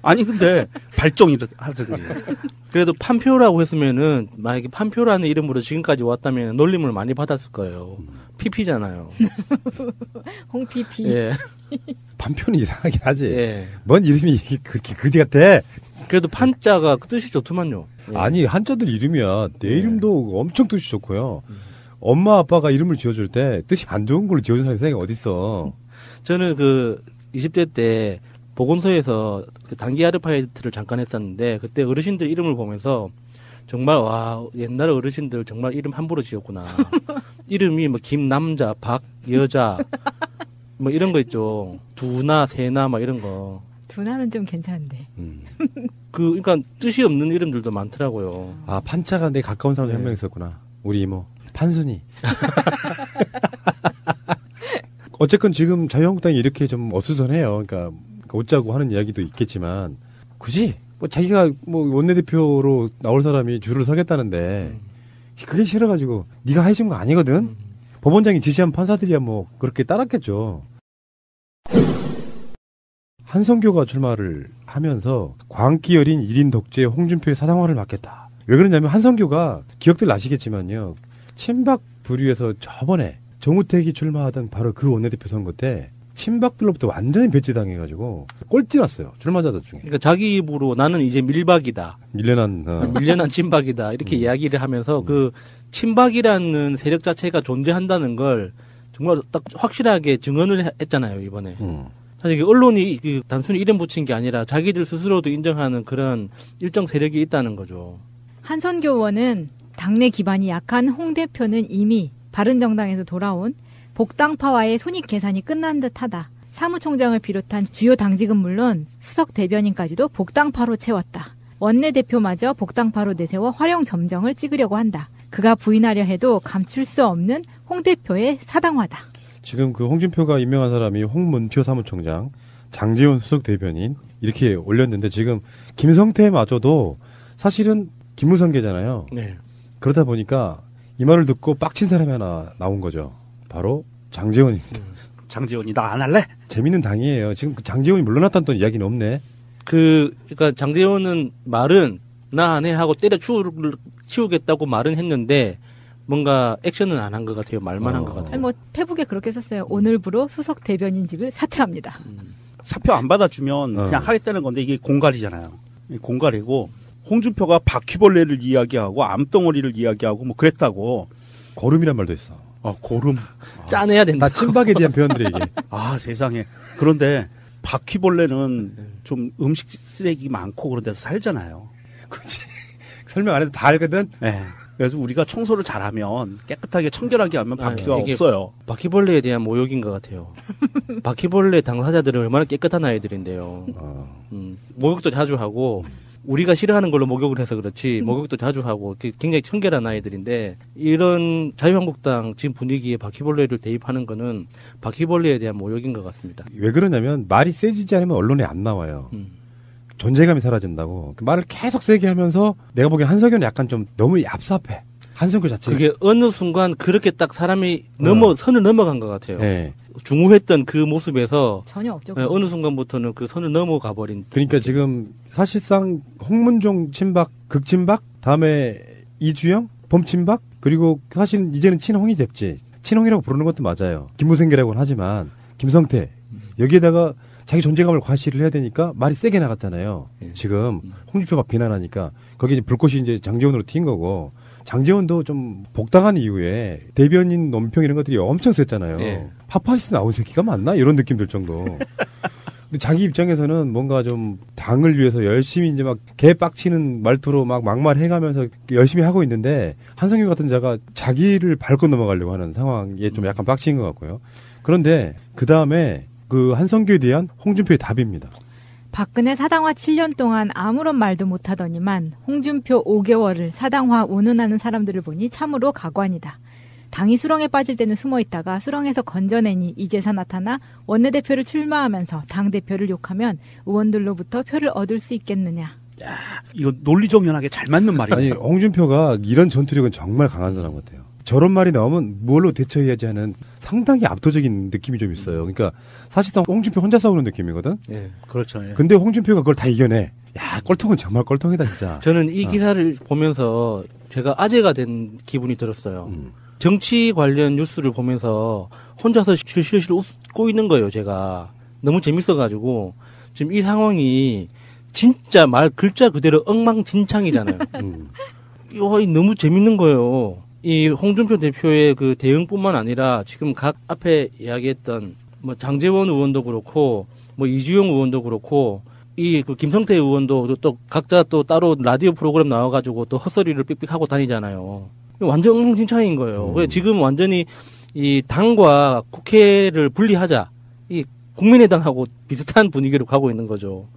아니 근데 발정이 하더니 그래도 판표라고 했으면은 만약에 판표라는 이름으로 지금까지 왔다면 놀림을 많이 받았을 거예요. PP잖아요. 홍PP. 예. 판표는 이상하긴 하지. 예. 뭔 이름이 그렇게 그지 같아. 그래도 판자가 뜻이 좋더만요. 예. 아니 한자들 이름이야. 내 이름도 엄청 뜻이 좋고요. 엄마 아빠가 이름을 지어줄 때 뜻이 안 좋은 걸로 지어준 사람이 어딨어. 저는 그 20대 때 보건소에서 그 단기 아르바이트를 잠깐 했었는데 그때 어르신들 이름을 보면서 정말 와 옛날 어르신들 정말 이름 함부로 지었구나. 이름이 뭐 김남자, 박여자 뭐 이런 거 있죠. 두나, 세나 막 이런 거. 두나는 좀 괜찮은데. 그러니까 뜻이 없는 이름들도 많더라고요. 아 판자가 내 가까운 사람 한 명 있었구나. 우리 이모 판순이. 어쨌건 지금 자유한국당이 이렇게 좀 어수선해요. 그러니까 웃자고 하는 이야기도 있겠지만 굳이 뭐 자기가 뭐 원내대표로 나올 사람이 줄을 서겠다는데 그게 싫어가지고 네가 해준 거 아니거든. 법원장이 지시한 판사들이야 뭐 그렇게 따랐겠죠. 한성교가 출마를 하면서 광기 어린 1인 독재 홍준표의 사당화를 막겠다. 왜 그러냐면 한성교가 기억들 아시겠지만요. 친박 부류에서 저번에 정우택이 출마하던 바로 그 원내대표 선거 때 친박들로부터 완전히 배제당해가지고 꼴찌났어요. 출마자들 중에. 그러니까 자기 입으로 나는 이제 밀박이다. 밀려난 친박이다. 이렇게 이야기를 하면서 그 친박이라는 세력 자체가 존재한다는 걸 정말 딱 확실하게 증언을 했잖아요, 이번에. 사실 언론이 단순히 이름 붙인 게 아니라 자기들 스스로도 인정하는 그런 일정 세력이 있다는 거죠. 한선교 의원은 당내 기반이 약한 홍 대표는 이미 바른정당에서 돌아온 복당파와의 손익 계산이 끝난 듯하다. 사무총장을 비롯한 주요 당직은 물론 수석 대변인까지도 복당파로 채웠다. 원내대표마저 복당파로 내세워 활용 점정을 찍으려고 한다. 그가 부인하려 해도 감출 수 없는 홍 대표의 사당화다. 지금 그 홍준표가 임명한 사람이 홍문표 사무총장, 장제원 수석 대변인 이렇게 올렸는데 지금 김성태마저도 사실은 김무성계잖아요. 네. 그러다 보니까 이 말을 듣고 빡친 사람이 하나 나온 거죠. 바로 장제원입니다. 장제원이 나 안 할래? 재밌는 당이에요. 지금 장제원이 물러났다는 또 이야기는 없네. 그러니까 장제원은 말은 나 안 해 하고 치우겠다고 말은 했는데 뭔가 액션은 안 한 것 같아요. 말만 한 것 같아요. 아니, 뭐 페북에 그렇게 썼어요. 오늘부로 수석 대변인직을 사퇴합니다. 사표 안 받아주면 그냥 하겠다는 건데 이게 공갈이잖아요. 공갈이고 홍준표가 바퀴벌레를 이야기하고 암덩어리를 이야기하고 뭐 그랬다고. 고름이란 말도 있어. 고름. 짜내야 된다. 나 친박에 대한 표현들이 이게. 세상에. 그런데 바퀴벌레는 좀 음식 쓰레기 많고 그런 데서 살잖아요. 그렇지. 설명 안 해도 다 알거든. 네. 그래서 우리가 청소를 잘하면 깨끗하게 청결하게 하면 바퀴가 없어요. 바퀴벌레에 대한 모욕인 것 같아요. 바퀴벌레 당사자들은 얼마나 깨끗한 아이들인데요. 목욕도 자주 하고 우리가 싫어하는 걸로 목욕을 해서 그렇지 목욕도 자주 하고 굉장히 청결한 아이들인데 이런 자유한국당 지금 분위기에 바퀴벌레를 대입하는 거는 바퀴벌레에 대한 모욕인 것 같습니다. 왜 그러냐면 말이 세지지 않으면 언론에 안 나와요. 존재감이 사라진다고. 말을 계속 세게 하면서 내가 보기엔 한석규는 약간 좀 너무 얍삽해. 한석규 자체가. 그게 어느 순간 그렇게 딱 사람이 선을 넘어간 것 같아요. 네. 중후했던 그 모습에서 전혀 없죠. 어느 순간부터는 그 선을 넘어가 버린. 그러니까 지금 사실상 홍문종 친박, 극친박, 다음에 이주영, 범친박, 그리고 사실 이제는 친홍이 됐지. 친홍이라고 부르는 것도 맞아요. 김무생계라고는 하지만 김성태 여기에다가 자기 존재감을 과시를 해야 되니까 말이 세게 나갔잖아요. 지금 홍준표가 비난하니까 거기에 불꽃이 이제 장제원으로 튄 거고 장제원도 좀 복당한 이후에 대변인 논평 이런 것들이 엄청 셌잖아요. 네. 파파이스 나온 새끼가 맞나? 이런 느낌 들 정도. 근데 자기 입장에서는 뭔가 좀 당을 위해서 열심히 이제 막 개 빡치는 말투로 막 막말해가면서 열심히 하고 있는데 한성규 같은 자가 자기를 밟고 넘어가려고 하는 상황에 좀 약간 빡친 것 같고요. 그런데 그 다음에 그 한성규에 대한 홍준표의 답입니다. 박근혜 사당화 7년 동안 아무런 말도 못하더니만 홍준표 5개월을 사당화 운운하는 사람들을 보니 참으로 가관이다. 당이 수렁에 빠질 때는 숨어있다가 수렁에서 건져내니 이제서 나타나 원내대표를 출마하면서 당대표를 욕하면 의원들로부터 표를 얻을 수 있겠느냐. 야, 이거 논리정연하게 잘 맞는 말이에요. 아니 홍준표가 이런 전투력은 정말 강한 사람 같아요. 저런 말이 나오면 뭘로 대처해야지 하는 상당히 압도적인 느낌이 좀 있어요. 그러니까 사실상 홍준표 혼자 싸우는 느낌이거든. 예, 그렇죠. 예. 근데 홍준표가 그걸 다 이겨내. 야, 꼴통은 정말 꼴통이다 진짜. 저는 이 기사를 보면서 제가 아재가 된 기분이 들었어요. 정치 관련 뉴스를 보면서 혼자서 실실 웃고 있는 거예요. 제가 너무 재밌어가지고 지금 이 상황이 진짜 말 글자 그대로 엉망진창이잖아요. 이거 너무 재밌는 거예요. 이 홍준표 대표의 그 대응뿐만 아니라 지금 각 앞에 이야기했던 뭐 장제원 의원도 그렇고 뭐 이주영 의원도 그렇고 이 그 김성태 의원도 또 각자 또 따로 라디오 프로그램 나와가지고 또 헛소리를 삑삑하고 다니잖아요. 완전 엉망진창인 거예요. 지금 완전히 이 당과 국회를 분리하자. 이 국민의당하고 비슷한 분위기로 가고 있는 거죠.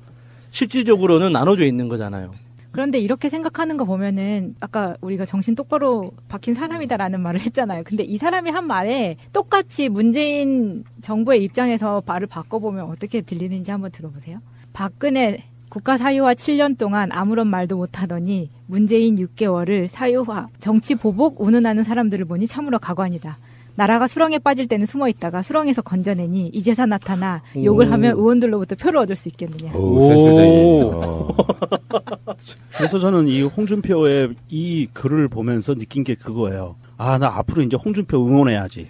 실질적으로는 나눠져 있는 거잖아요. 그런데 이렇게 생각하는 거 보면은 아까 우리가 정신 똑바로 박힌 사람이다라는 말을 했잖아요. 근데 이 사람이 한 말에 똑같이 문재인 정부의 입장에서 말을 바꿔보면 어떻게 들리는지 한번 들어보세요. 박근혜 국가 사유화 7년 동안 아무런 말도 못하더니 문재인 6개월을 사유화, 정치 보복 운운하는 사람들을 보니 참으로 가관이다. 나라가 수렁에 빠질 때는 숨어 있다가 수렁에서 건져내니 이제서 나타나 욕을 하면 의원들로부터 표를 얻을 수 있겠느냐. 그래서 저는 이 홍준표의 이 글을 보면서 느낀 게 그거예요. 아, 나 앞으로 이제 홍준표 응원해야지.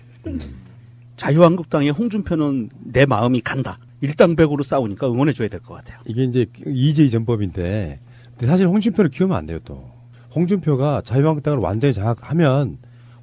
자유한국당의 홍준표는 내 마음이 간다. 일당백으로 싸우니까 응원해줘야 될 것 같아요. 이게 이제 이재희 전법인데, 근데 사실 홍준표를 키우면 안 돼요, 또. 홍준표가 자유한국당을 완전히 장악하면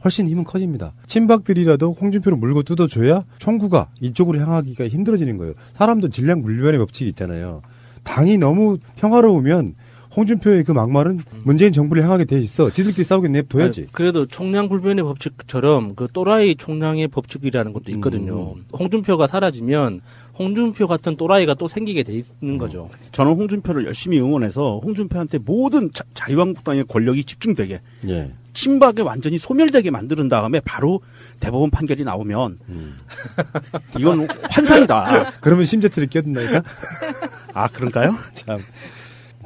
훨씬 힘은 커집니다. 친박들이라도 홍준표를 물고 뜯어줘야 총구가 이쪽으로 향하기가 힘들어지는 거예요. 사람도 질량불변의 법칙이 있잖아요. 당이 너무 평화로우면 홍준표의 그 막말은 문재인 정부를 향하게 돼 있어. 지들끼리 싸우게 냅둬야지. 그래도 총량불변의 법칙처럼 그 또라이 총량의 법칙이라는 것도 있거든요. 홍준표가 사라지면 홍준표 같은 또라이가 또 생기게 돼 있는 거죠. 저는 홍준표를 열심히 응원해서 홍준표한테 모든 자유한국당의 권력이 집중되게, 예. 친박에 완전히 소멸되게 만드는 다음에 바로 대법원 판결이 나오면 이건 환상이다. 그러면 심재철이 끼어든다니까? 아, 그런가요? 참.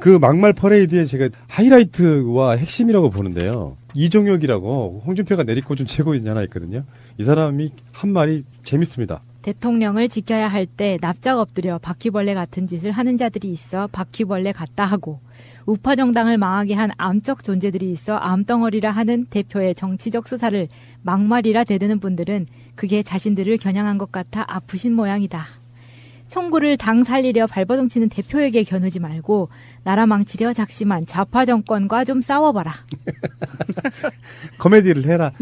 그 막말 퍼레이드의 제가 하이라이트와 핵심이라고 보는데요. 이종혁이라고 홍준표가 내리꽂은 최고인이 하나 있거든요. 이 사람이 한 말이 재밌습니다. 대통령을 지켜야 할 때 납작 엎드려 바퀴벌레 같은 짓을 하는 자들이 있어 바퀴벌레 같다 하고, 우파 정당을 망하게 한 암적 존재들이 있어 암덩어리라 하는 대표의 정치적 수사를 막말이라 대드는 분들은 그게 자신들을 겨냥한 것 같아 아프신 모양이다. 총구를 당 살리려 발버둥치는 대표에게 겨누지 말고 나라 망치려 작심한 좌파 정권과 좀 싸워봐라. 코미디를 해라.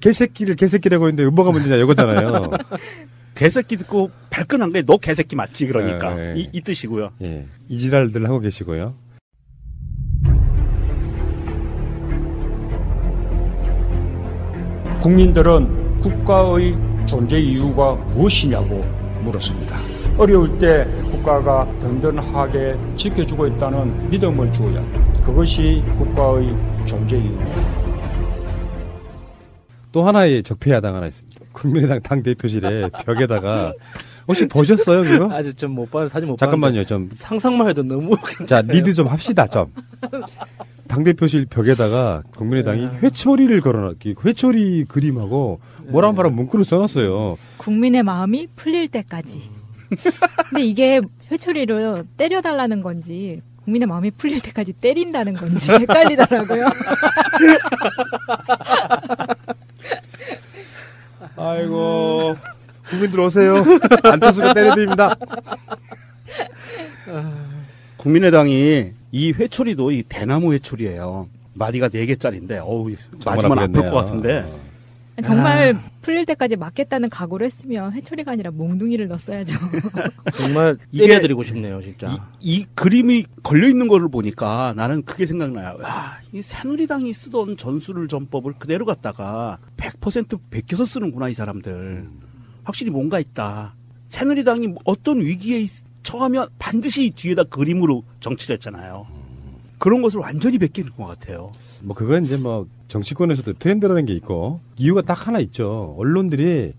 개새끼를 개새끼라고 했는데 뭐가 문제냐 이거잖아요. 개새끼 듣고 발끈한 게 너 개새끼 맞지 그러니까. 이 뜻이고요. 예. 이 지랄들 하고 계시고요. 국민들은 국가의 존재 이유가 무엇이냐고 물었습니다. 어려울 때 국가가 든든하게 지켜주고 있다는 믿음을 주어야 합니다. 그것이 국가의 존재 이유입니다. 또 하나의 적폐야당 하나 있습니다. 국민의당 당대표실에 벽에다가 혹시 보셨어요 그거? 아직 좀 못 봐요. 사진 못 잠깐만요. 좀 상상만 해도 너무 자 리드 좀 합시다 좀. 당대표실 벽에다가 국민의당이 회초리를 걸어놨기, 회초리 그림하고 뭐라 말하면 문구를 써놨어요. 국민의 마음이 풀릴 때까지. 근데 이게 회초리로 때려달라는 건지 국민의 마음이 풀릴 때까지 때린다는 건지 헷갈리더라고요. 아이고 국민들 오세요. 안철수가 때려드립니다. 국민의당이 이 회초리도 이 대나무 회초리예요. 마디가 4개짜리인데 어우 맞으면 아플 것 같은데. 정말 풀릴 때까지 맞겠다는 각오를 했으면 회초리가 아니라 몽둥이를 넣었어야죠. 정말 때려드리고 싶네요, 진짜. 이 그림이 걸려있는 거를 보니까 나는 그게 생각나요. 야, 이 새누리당이 쓰던 전술을 전법을 그대로 갖다가 100% 베껴서 쓰는구나, 이 사람들. 확실히 뭔가 있다. 새누리당이 어떤 위기에 처하면 반드시 뒤에다 그림으로 정치를 했잖아요. 그런 것을 완전히 베끼는 것 같아요. 뭐 그건 이제 뭐 정치권에서도 트렌드라는 게 있고 이유가 딱 하나 있죠. 언론들이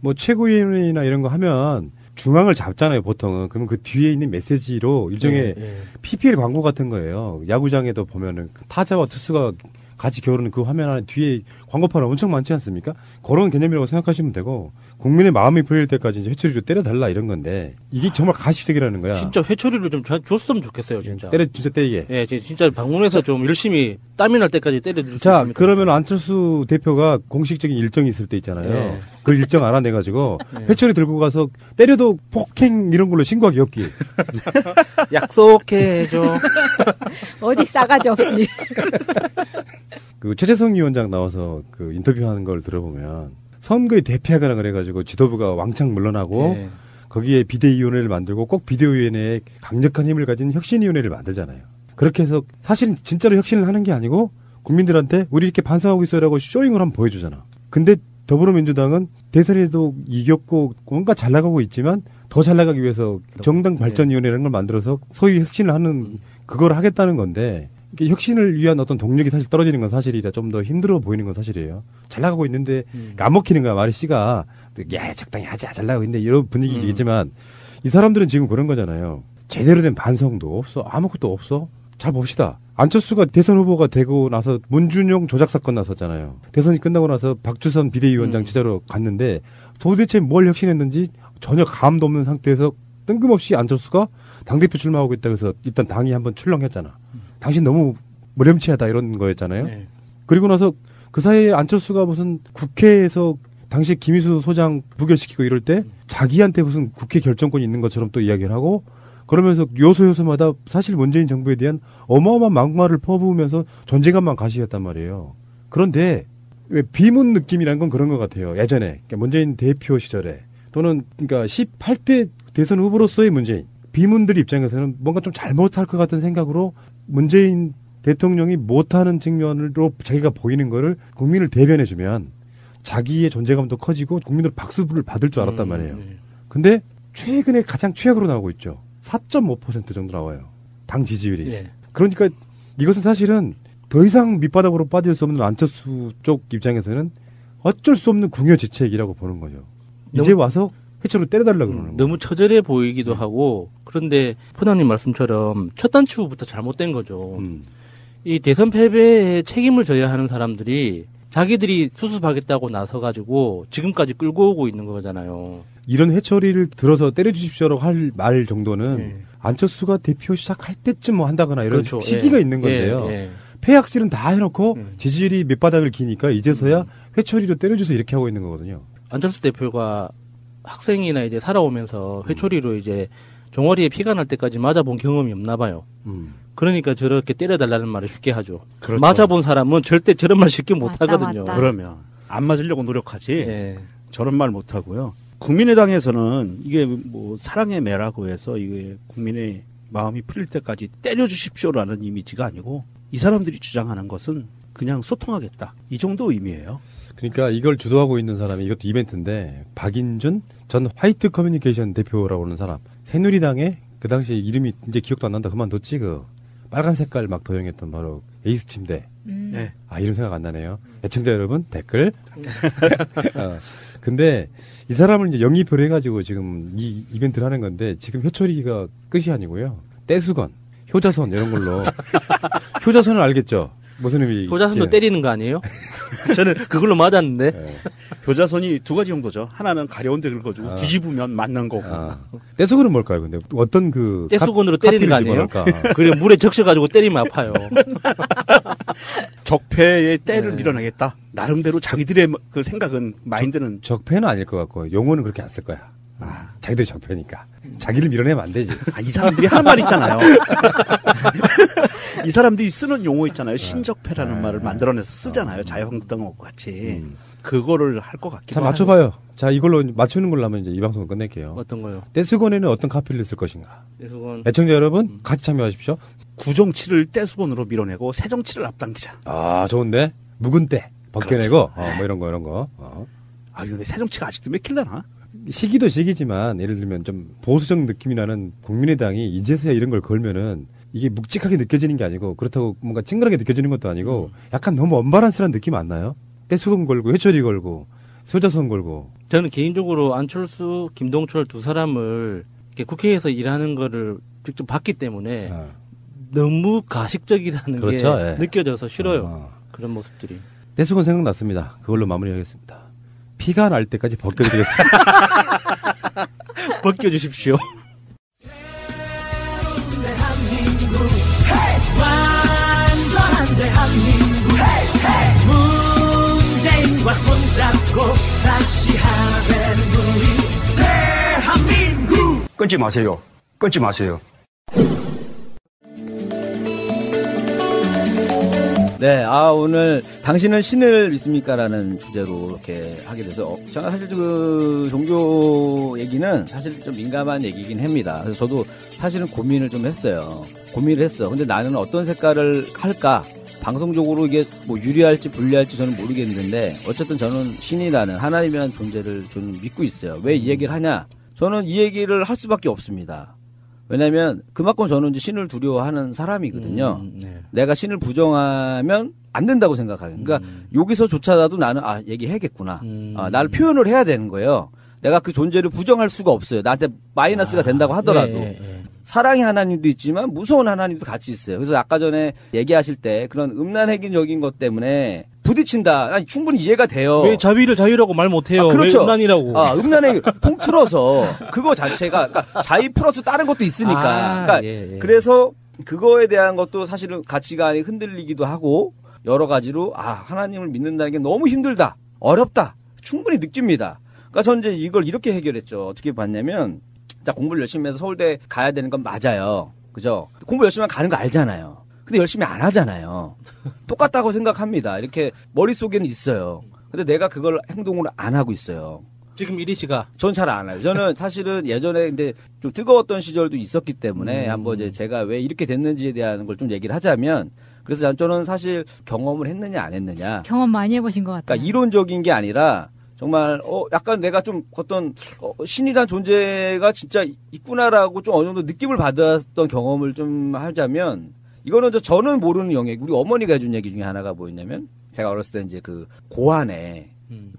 뭐 최고위원회나 이런 거 하면 중앙을 잡잖아요, 보통은. 그러면 그 뒤에 있는 메시지로 일종의 PPL 광고 같은 거예요. 야구장에도 보면은 타자와 투수가 같이 겨루는 그 화면 안에 뒤에 광고판이 엄청 많지 않습니까? 그런 개념이라고 생각하시면 되고, 국민의 마음이 풀릴 때까지 이제 회초리로 때려달라 이런 건데, 이게 정말 가식적이라는 거야. 진짜 회초리를 좀 줬으면 좋겠어요, 진짜. 진짜 때리게. 예, 진짜 방문해서 좀 열심히 땀이 날 때까지 때려드릴 수 자, 있습니다. 그러면 안철수 대표가 공식적인 일정이 있을 때 있잖아요. 그걸 일정 알아내가지고 회초리 들고 가서 때려도 폭행 이런 걸로 신고하기 없기. 약속해줘. 어디 싸가지 없이. 그 최재성 위원장 나와서 그 인터뷰하는 걸 들어보면 선거에 대피하거나 그래가지고 지도부가 왕창 물러나고 거기에 비대위원회를 만들고 꼭 비대위원회에 강력한 힘을 가진 혁신위원회를 만들잖아요. 그렇게 해서 사실 진짜로 혁신을 하는 게 아니고 국민들한테 우리 이렇게 반성하고 있어요라고 쇼잉을 한번 보여주잖아. 근데 더불어민주당은 대선에도 이겼고 뭔가 잘 나가고 있지만 더 잘 나가기 위해서 정당 발전위원회라는 걸 만들어서 소위 혁신을 하는 그걸 하겠다는 건데, 이게 혁신을 위한 어떤 동력이 사실 떨어지는 건 사실이라 좀 더 힘들어 보이는 건 사실이에요. 잘 나가고 있는데 안 먹히는 거야, 말이 씨가. 야, 적당히 하자, 잘 나가고 있는데 이런 분위기겠지만 이 사람들은 지금 그런 거잖아요. 제대로 된 반성도 없어. 아무것도 없어. 잘 봅시다. 안철수가 대선 후보가 되고 나서 문준용 조작 사건 났었잖아요. 대선이 끝나고 나서 박주선 비대위원장 취재로 갔는데 도대체 뭘 혁신했는지 전혀 감도 없는 상태에서 뜬금없이 안철수가 당대표 출마하고 있다 그래서 일단 당이 한번 출렁했잖아. 당신 너무 무렴치하다 이런 거였잖아요. 네. 그리고 나서 그 사이에 안철수가 무슨 국회에서 당시 김희수 소장 부결시키고 이럴 때 자기한테 무슨 국회 결정권이 있는 것처럼 또 이야기를 하고 그러면서 요소요소마다 사실 문재인 정부에 대한 어마어마한 막말을 퍼부으면서 존재감만 가시겠단 말이에요. 그런데 왜 비문 느낌이란 건 그런 것 같아요. 예전에 그러니까 문재인 대표 시절에 또는 그러니까 18대 대선 후보로서의 문재인 비문들 입장에서는 뭔가 좀 잘못할 것 같은 생각으로 문재인 대통령이 못하는 측면으로 자기가 보이는 거를 국민을 대변해주면 자기의 존재감도 커지고 국민들 박수를 받을 줄 알았단 말이에요. 근데 최근에 가장 최악으로 나오고 있죠. 4.5% 정도 나와요. 당 지지율이. 네. 그러니까 이것은 사실은 더 이상 밑바닥으로 빠질 수 없는 안철수 쪽 입장에서는 어쩔 수 없는 궁여지책이라고 보는 거죠. 이제 와서 회초로 때려달라고 그러는 거예요. 너무 처절해 보이기도 하고 그런데 푸나님 말씀처럼 첫 단추부터 잘못된 거죠. 이 대선 패배에 책임을 져야 하는 사람들이 자기들이 수습하겠다고 나서가지고 지금까지 끌고 오고 있는 거잖아요. 이런 해처리를 들어서 때려주십시오라고 할 말 정도는 안철수가 대표 시작할 때쯤 뭐 한다거나 이런 그렇죠. 시기가 있는 건데요. 폐악질은 다 해놓고 지지율이 밑바닥을 기니까 이제서야 회초리로 때려줘서 이렇게 하고 있는 거거든요. 안철수 대표가 학생이나 이제 살아오면서 회초리로 이제 종아리에 피가 날 때까지 맞아본 경험이 없나 봐요. 그러니까 저렇게 때려달라는 말을 쉽게 하죠. 그렇죠. 맞아본 사람은 절대 저런 말 쉽게 못 하거든요. 그러면 안 맞으려고 노력하지. 저런 말 못 하고요. 국민의당에서는 이게 뭐 사랑의 매라고 해서 이게 국민의 마음이 풀릴 때까지 때려주십시오라는 이미지가 아니고 이 사람들이 주장하는 것은 그냥 소통하겠다. 이 정도 의미예요. 그러니까 이걸 주도하고 있는 사람이 이것도 이벤트인데 박인준 전 화이트 커뮤니케이션 대표라고 하는 사람. 새누리당에 그 당시 이름이 이제 기억도 안 난다. 그만뒀지 그 빨간 색깔 막 도용했던 바로 에이스 침대. 네. 아 이름 생각 안 나네요. 애청자 여러분 댓글. 근데 이 사람을 이제 영입을 해가지고 지금 이 이벤트를 하는 건데 지금 회초리가 끝이 아니고요. 떼수건, 효자선 이런 걸로. 효자선은 알겠죠? 무슨 의미? 효자선도 때리는 거 아니에요? 저는 그걸로 맞았는데. 네. 효자선이 두 가지 정도죠. 하나는 가려운 데 긁어주고 뒤집으면 맞는 거고. 떼수건은 뭘까요? 근데 어떤 그 떼수건으로 때리는 거 아니에요? 그래 물에 적셔가지고 때리면 아파요. 적폐의 때를 밀어내겠다. 나름대로 자기들의 그 생각은 마인드는 적폐는 아닐 것 같고 용어는 그렇게 안 쓸 거야. 자기들이 적폐니까 자기를 밀어내면 안 되지. 이 사람들이 하는 말 있잖아요. 이 사람들이 쓰는 용어 있잖아요. 신적폐라는 말을 만들어내서 쓰잖아요. 자유한국당하고 같이. 그거를 할 것 같기도 자, 맞춰봐요. 자, 이걸로 맞추는 걸로 하면 이제 이 방송을 끝낼게요. 어떤 거요? 떼수건에는 어떤 카피를 쓸 것인가? 떼수건. 애청자 여러분, 같이 참여하십시오. 구정치를 떼수건으로 밀어내고 새정치를 앞당기자. 아, 좋은데? 묵은 때 벗겨내고, 그렇죠. 뭐 이런 거. 아, 근데 새정치가 아직도 맥힐려나? 시기도 시기지만, 예를 들면 좀 보수적 느낌이 나는 국민의당이 이제서야 이런 걸 걸면은 이게 묵직하게 느껴지는 게 아니고, 그렇다고 뭔가 찡그하게 느껴지는 것도 아니고, 약간 너무 언바란스한 느낌 안 나요? 떼수건 걸고, 회초리 걸고, 효자선 걸고. 저는 개인적으로 안철수, 김동철 두 사람을 이렇게 국회에서 일하는 거를 직접 봤기 때문에 너무 가식적이라는 그렇죠? 게 느껴져서 싫어요. 그런 모습들이. 떼수건 생각났습니다. 그걸로 마무리하겠습니다. 피가 날 때까지 벗겨드리겠습니다. 벗겨주십시오. 완전한 대한민국 문재인과 손잡고 다시 하는 우리 대한민국. 끊지 마세요. 끊지 마세요. 네, 오늘 당신은 신을 믿습니까라는 주제로 이렇게 하게 돼서 제가 사실 그 종교 얘기는 사실 좀 민감한 얘기긴 합니다. 그래서 저도 사실은 고민을 좀 했어요. 근데 나는 어떤 색깔을 할까? 방송적으로 이게 뭐 유리할지 불리할지 저는 모르겠는데 어쨌든 저는 신이라는 하나님이라는 존재를 좀 믿고 있어요. 왜 이 얘기를 하냐? 저는 이 얘기를 할 수밖에 없습니다. 왜냐면 그만큼 저는 이제 신을 두려워하는 사람이거든요. 내가 신을 부정하면 안 된다고 생각하요. 그러니까 여기서조차도 나는 얘기해야겠구나. 나를 표현을 해야 되는 거예요. 내가 그 존재를 부정할 수가 없어요. 나한테 마이너스가 된다고 하더라도. 사랑의 하나님도 있지만 무서운 하나님도 같이 있어요. 그래서 아까 전에 얘기하실 때 그런 음란행위적인 것 때문에 부딪힌다. 아니, 충분히 이해가 돼요. 왜 자비를 자유라고 말 못해요? 그렇죠. 왜 음란이라고? 음란행위 통틀어서 그거 자체가 그러니까 자유 플러스 다른 것도 있으니까. 그러니까 예. 그래서 그거에 대한 것도 사실은 가치관이 흔들리기도 하고 여러 가지로 하나님을 믿는다는 게 너무 힘들다, 어렵다, 충분히 느낍니다. 그러니까 저는 이제 이걸 이렇게 해결했죠. 어떻게 봤냐면, 자, 공부를 열심히 해서 서울대 가야 되는 건 맞아요. 그죠? 공부 열심히 하면 가는 거 알잖아요. 근데 열심히 안 하잖아요. 똑같다고 생각합니다. 이렇게 머릿속에는 있어요. 근데 내가 그걸 행동으로 안 하고 있어요. 지금 이리 씨가? 전 잘 안 해요. 저는 사실은 예전에 근데 좀 뜨거웠던 시절도 있었기 때문에 한번 이제 제가 왜 이렇게 됐는지에 대한 걸 좀 얘기를 하자면, 그래서 저는 사실 경험을 했느냐 안 했느냐. 경험 많이 해보신 것 같아요. 그러니까 이론적인 게 아니라 정말 약간 내가 좀 어떤 신이란 존재가 진짜 있구나라고 좀 어느 정도 느낌을 받았던 경험을 좀 하자면, 이거는 저는 모르는 영역, 우리 어머니가 해준 얘기 중에 하나가 뭐였냐면, 제가 어렸을 때 이제 그 고안에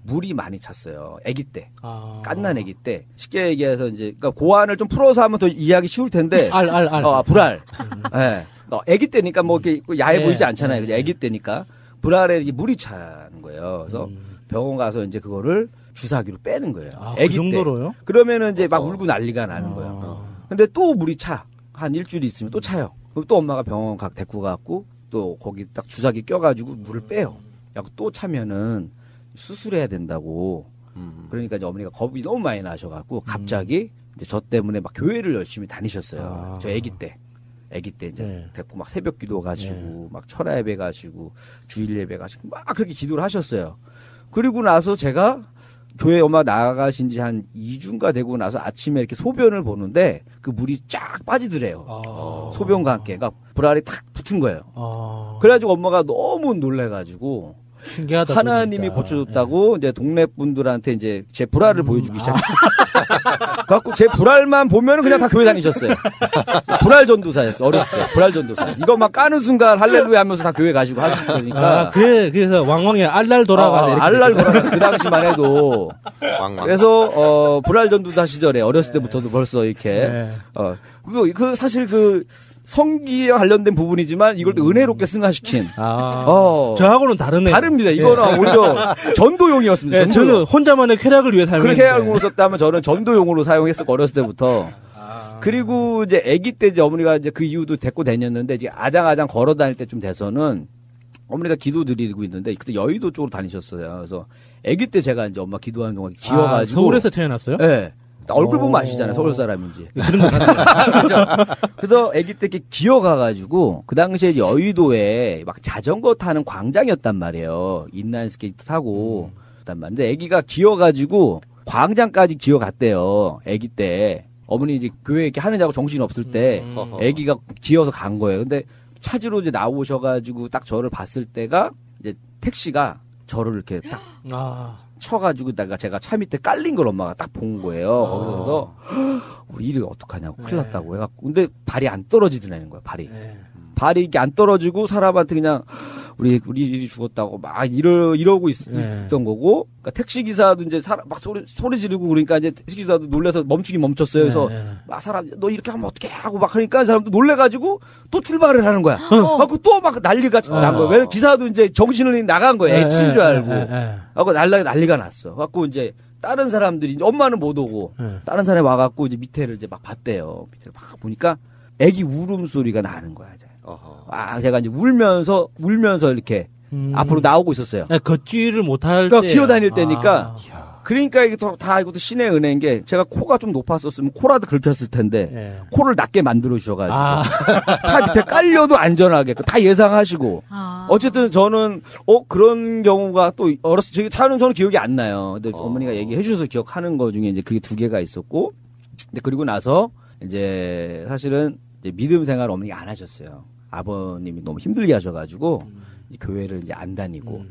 물이 많이 찼어요. 아기 때. 갓난 아기 때. 쉽게 얘기해서 이제, 그러니까 고안을 좀 풀어서 하면 더 이해하기 쉬울 텐데. 불알. 예. 아기 때니까 뭐 이렇게 야해 보이지 않잖아요. 그냥 아기 때니까. 불알에 이렇게 물이 차는 거예요. 그래서 병원 가서 이제 그거를 주사기로 빼는 거예요. 아기 그 정도로요? 때. 그러면은 이제 막 울고 난리가 나는 거예요. 근데 또 물이 차. 한 일주일 있으면 또 차요. 그럼 또 엄마가 병원 데리고 가고 또 거기 딱 주사기 껴가지고 물을 빼요. 또 차면은 수술해야 된다고. 그러니까 이제 어머니가 겁이 너무 많이 나셔갖고 갑자기 이제 저 때문에 막 교회를 열심히 다니셨어요. 저 아기 때 이제 데리고 막 새벽 기도 가시고 막 철야 예배 가시고 주일 예배 가시고 막 그렇게 기도를 하셨어요. 그리고 나서 제가 교회 엄마 나가신 지 한 2주인가 되고 나서 아침에 이렇게 소변을 보는데 그 물이 쫙 빠지더래요. 소변과 함께. 그러니까 불알이 탁 붙은 거예요. 그래가지고 엄마가 너무 놀래가지고 신기하다. 하나님이 고쳐줬다고 이제 동네 분들한테 이제 제 불알을 보여주기 시작했어요. 그래갖고 제 불알만 보면은 그냥 다 교회 다니셨어요. 불알 전도사였어. 어렸을 때. 불알 전도사. 이거 막 까는 순간 할렐루야 하면서 다 교회 가시고 하실 거니까. 그래서 왕왕이 알랄 돌아가네. 알랄 돌아가. 그 당시만 해도. 그래서 불알 전도사 시절에 어렸을 때부터도 벌써 이렇게. 사실 성기에 관련된 부분이지만 이걸 또 은혜롭게 승화시킨. 저하고는 다르네요. 다릅니다. 이거는 오히려 전도용이었습니다. 네, 저는 혼자만의 쾌락을 위해 살고 그렇게 쾌락으로 썼다면 저는 전도용으로 사용했었고 어렸을 때부터. 그리고 이제 아기 때 이제 어머니가 이제 그 이후도 데리고 다녔는데 이제 아장아장 걸어 다닐 때쯤 돼서는 어머니가 기도 드리고 있는데 그때 여의도 쪽으로 다니셨어요. 그래서 아기 때 제가 이제 엄마 기도하는 동안 기어가지고. 서울에서 태어났어요? 네. 얼굴 보면 아시잖아요. 서울 사람인지. 그런 거 같아요. 그래서 아기 때 이렇게 기어가가지고 그 당시에 여의도에 막 자전거 타는 광장이었단 말이에요. 인라인 스케이트 타고. 근데 아기가 기어가지고 광장까지 기어갔대요. 아기 때. 어머니 이제 교회 이렇게 하느냐고 정신 없을 때 아기가 기어서 간 거예요. 근데 찾으러 이제 나오셔가지고 딱 저를 봤을 때가 이제 택시가 저를 이렇게 딱 쳐가지고 제가 차 밑에 깔린 걸 엄마가 딱 본 거예요. 그래서 우리 일이 어떡하냐고 큰일 났다고 해갖고 근데 발이 안 떨어지더라는 거예요. 발이 이게 안 떨어지고 사람한테 그냥 우리 일이 죽었다고 막 이러고 있던 거고. 그러니까 택시 기사도 이제 막 소리 지르고 그러니까 이제 택시 기사도 놀라서 멈추긴 멈췄어요. 그래서 막 사람 너 이렇게 하면 어떻게 하고 막 그러니까 사람도 놀래가지고 또 출발을 하는 거야. 그래갖고 또 막 난리가 난 거예요. 왜냐면 기사도 이제 정신을 나간 거예요. 애친 줄 알고. 그래갖고 난리가 났어. 그래갖고 이제 다른 사람들이 이제 엄마는 못 오고 다른 사람이 와갖고 이제 밑에를 이제 막 봤대요. 밑에를 막 보니까 애기 울음소리가 나는 거야. 제가 이제 울면서 이렇게 앞으로 나오고 있었어요. 걷지를 못할 때. 기어다닐 때니까. 그러니까 이게 이것도 신의 은혜인 게 제가 코가 좀 높았었으면 코라도 긁혔을 텐데 코를 낮게 만들어 주셔가지고 차 밑에 깔려도 안전하게 다 예상하시고 어쨌든 저는 그런 경우가 또 어렸을 때 차는 저는 기억이 안 나요. 근데 어머니가 얘기해 주셔서 기억하는 거 중에 이제 그게 2개가 있었고 근데 그리고 나서 이제 사실은 이제 믿음 생활 어머니가 안 하셨어요. 아버님이 너무 힘들게 하셔가지고 이제 교회를 이제 안 다니고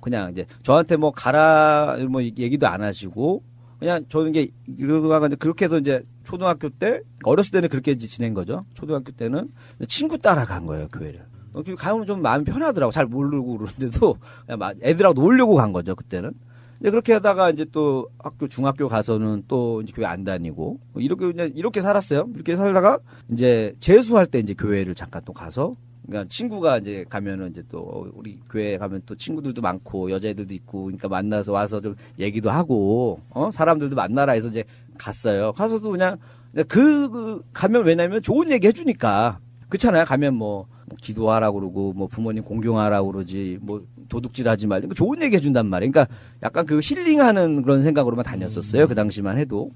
그냥 이제 저한테 뭐 가라 뭐 얘기도 안 하시고 그냥 저는 이게 이러다가 이제 그렇게 해서 이제 초등학교 때 어렸을 때는 그렇게 지낸 거죠. 초등학교 때는 친구 따라 간 거예요 교회를. 가면 좀 마음이 편하더라고. 잘 모르고 그러는데도 그냥 애들하고 놀려고 간 거죠 그때는. 이제 그렇게 하다가 이제 또 중학교 가서는 또 이제 교회 안 다니고 이렇게 살았어요. 이렇게 살다가 이제 재수할 때 이제 교회를 잠깐 또 가서 그러니까 친구가 이제 가면은 이제 또 우리 교회 가면 또 친구들도 많고 여자애들도 있고 그러니까 만나서 와서 좀 얘기도 하고 사람들도 만나라 해서 이제 갔어요. 가서도 그냥 가면 왜냐면 좋은 얘기 해주니까 그렇잖아요. 가면 뭐 기도하라고 그러고 뭐 부모님 공경하라고 그러지 뭐 도둑질하지 말고 좋은 얘기 해준단 말이에요. 그러니까 약간 그 힐링하는 그런 생각으로만 다녔었어요. 그 당시만 해도.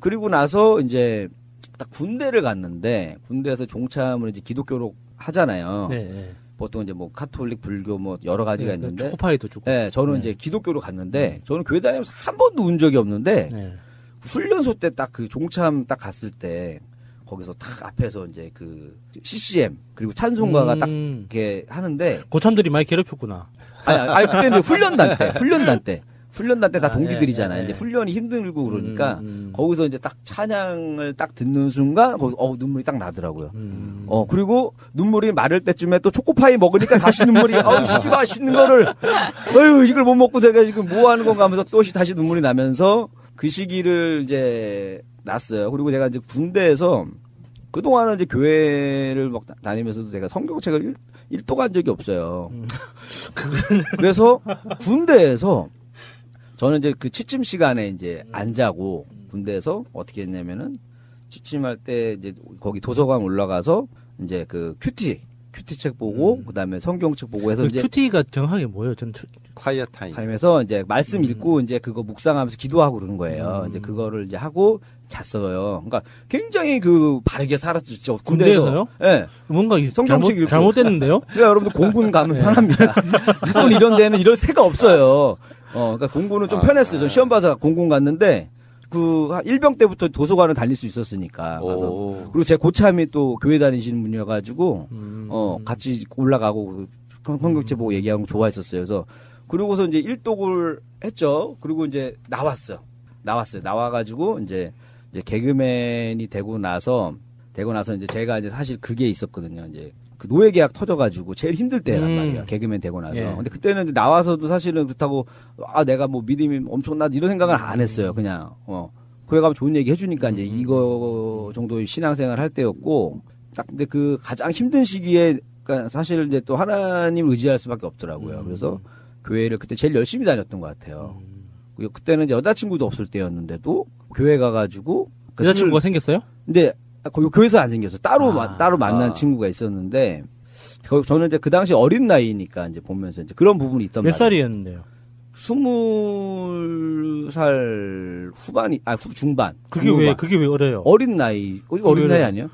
그리고 나서 이제 딱 군대를 갔는데 군대에서 종참을 이제 기독교로 하잖아요. 네. 보통 이제 뭐 카톨릭, 불교 뭐 여러 가지가 있는데 초코파이도 주고. 네, 저는 이제 기독교로 갔는데 저는 교회 다니면서 한 번도 운 적이 없는데 훈련소 때 딱 그 종참 딱 갔을 때 거기서 딱 앞에서 이제 그 CCM 그리고 찬송가가 딱 이렇게 하는데 고참들이 많이 괴롭혔구나. 아니 그때는 훈련단 때 다 동기들이잖아요. 이제 훈련이 힘들고 그러니까 거기서 이제 딱 찬양을 딱 듣는 순간 거기서 눈물이 딱 나더라고요. 그리고 눈물이 마를 때쯤에 또 초코파이 먹으니까 다시 눈물이 이 맛있는 거를 이걸 못 먹고 제가 지금 뭐 하는 건가 하면서 또 다시 눈물이 나면서 그 시기를 이제 났어요. 그리고 제가 이제 군대에서 그동안은 이제 교회를 막 다니면서도 제가 성경책을 일도 간 적이 없어요. 그래서 군대에서 저는 이제 그 취침 시간에 이제 안 자고 군대에서 어떻게 했냐면은 취침할 때 이제 거기 도서관 올라가서 이제 그 큐티 책 보고 그다음에 성경책 보고 해서 이제 큐티가 정확하게 뭐예요? 전 콰이어 타임에서 이제 말씀 읽고 이제 그거 묵상하면서 기도하고 그러는 거예요. 이제 그거를 이제 하고 잤어요. 그러니까 굉장히 그 바르게 살았죠. 군대에서요? 네. 뭔가 성경책 잘못됐는데요? 그러니까 여러분들 공군 가면 편합니다. 육군 이런 데는 이런 새가 없어요. 그러니까 공군은 좀 편했어요. 저 시험 봐서 공군 갔는데 그 일병 때부터 도서관을 다닐 수 있었으니까. 그리고 제 고참이 또 교회 다니시는 분이어가지고 같이 올라가고 성경책 보고 얘기하는 거 좋아했었어요. 그래서 그러고서 이제 일독을 했죠. 그리고 이제 나왔어요. 나와가지고 이제 개그맨이 되고 나서 이제 제가 이제 사실 그게 있었거든요. 이제 그 노예 계약 터져가지고 제일 힘들 때란 말이에요. 개그맨 되고 나서. 근데 그때는 이제 나와서도 사실은 그렇다고 내가 뭐 믿음이 엄청나 이런 생각을 안 했어요. 그냥 교회 가면 좋은 얘기 해주니까 이제 이거 정도의 신앙생활 할 때였고 딱 근데 그 가장 힘든 시기에 그러니까 사실 이제 또 하나님을 의지할 수밖에 없더라고요. 그래서 교회를 그때 제일 열심히 다녔던 것 같아요. 그리고 그때는 이제 여자친구도 없을 때였는데도 교회 가가지고 여자친구가 생겼어요? 근데 거기 교회에서 안 생겼어. 따로 만난 친구가 있었는데 저는 이제 그 당시 어린 나이니까 이제 보면서 이제 그런 부분이 있단 말이에요. 몇 살이었는데요? 20살 후반이 중반. 그게 왜 어려요? 어린 나이 아니에요?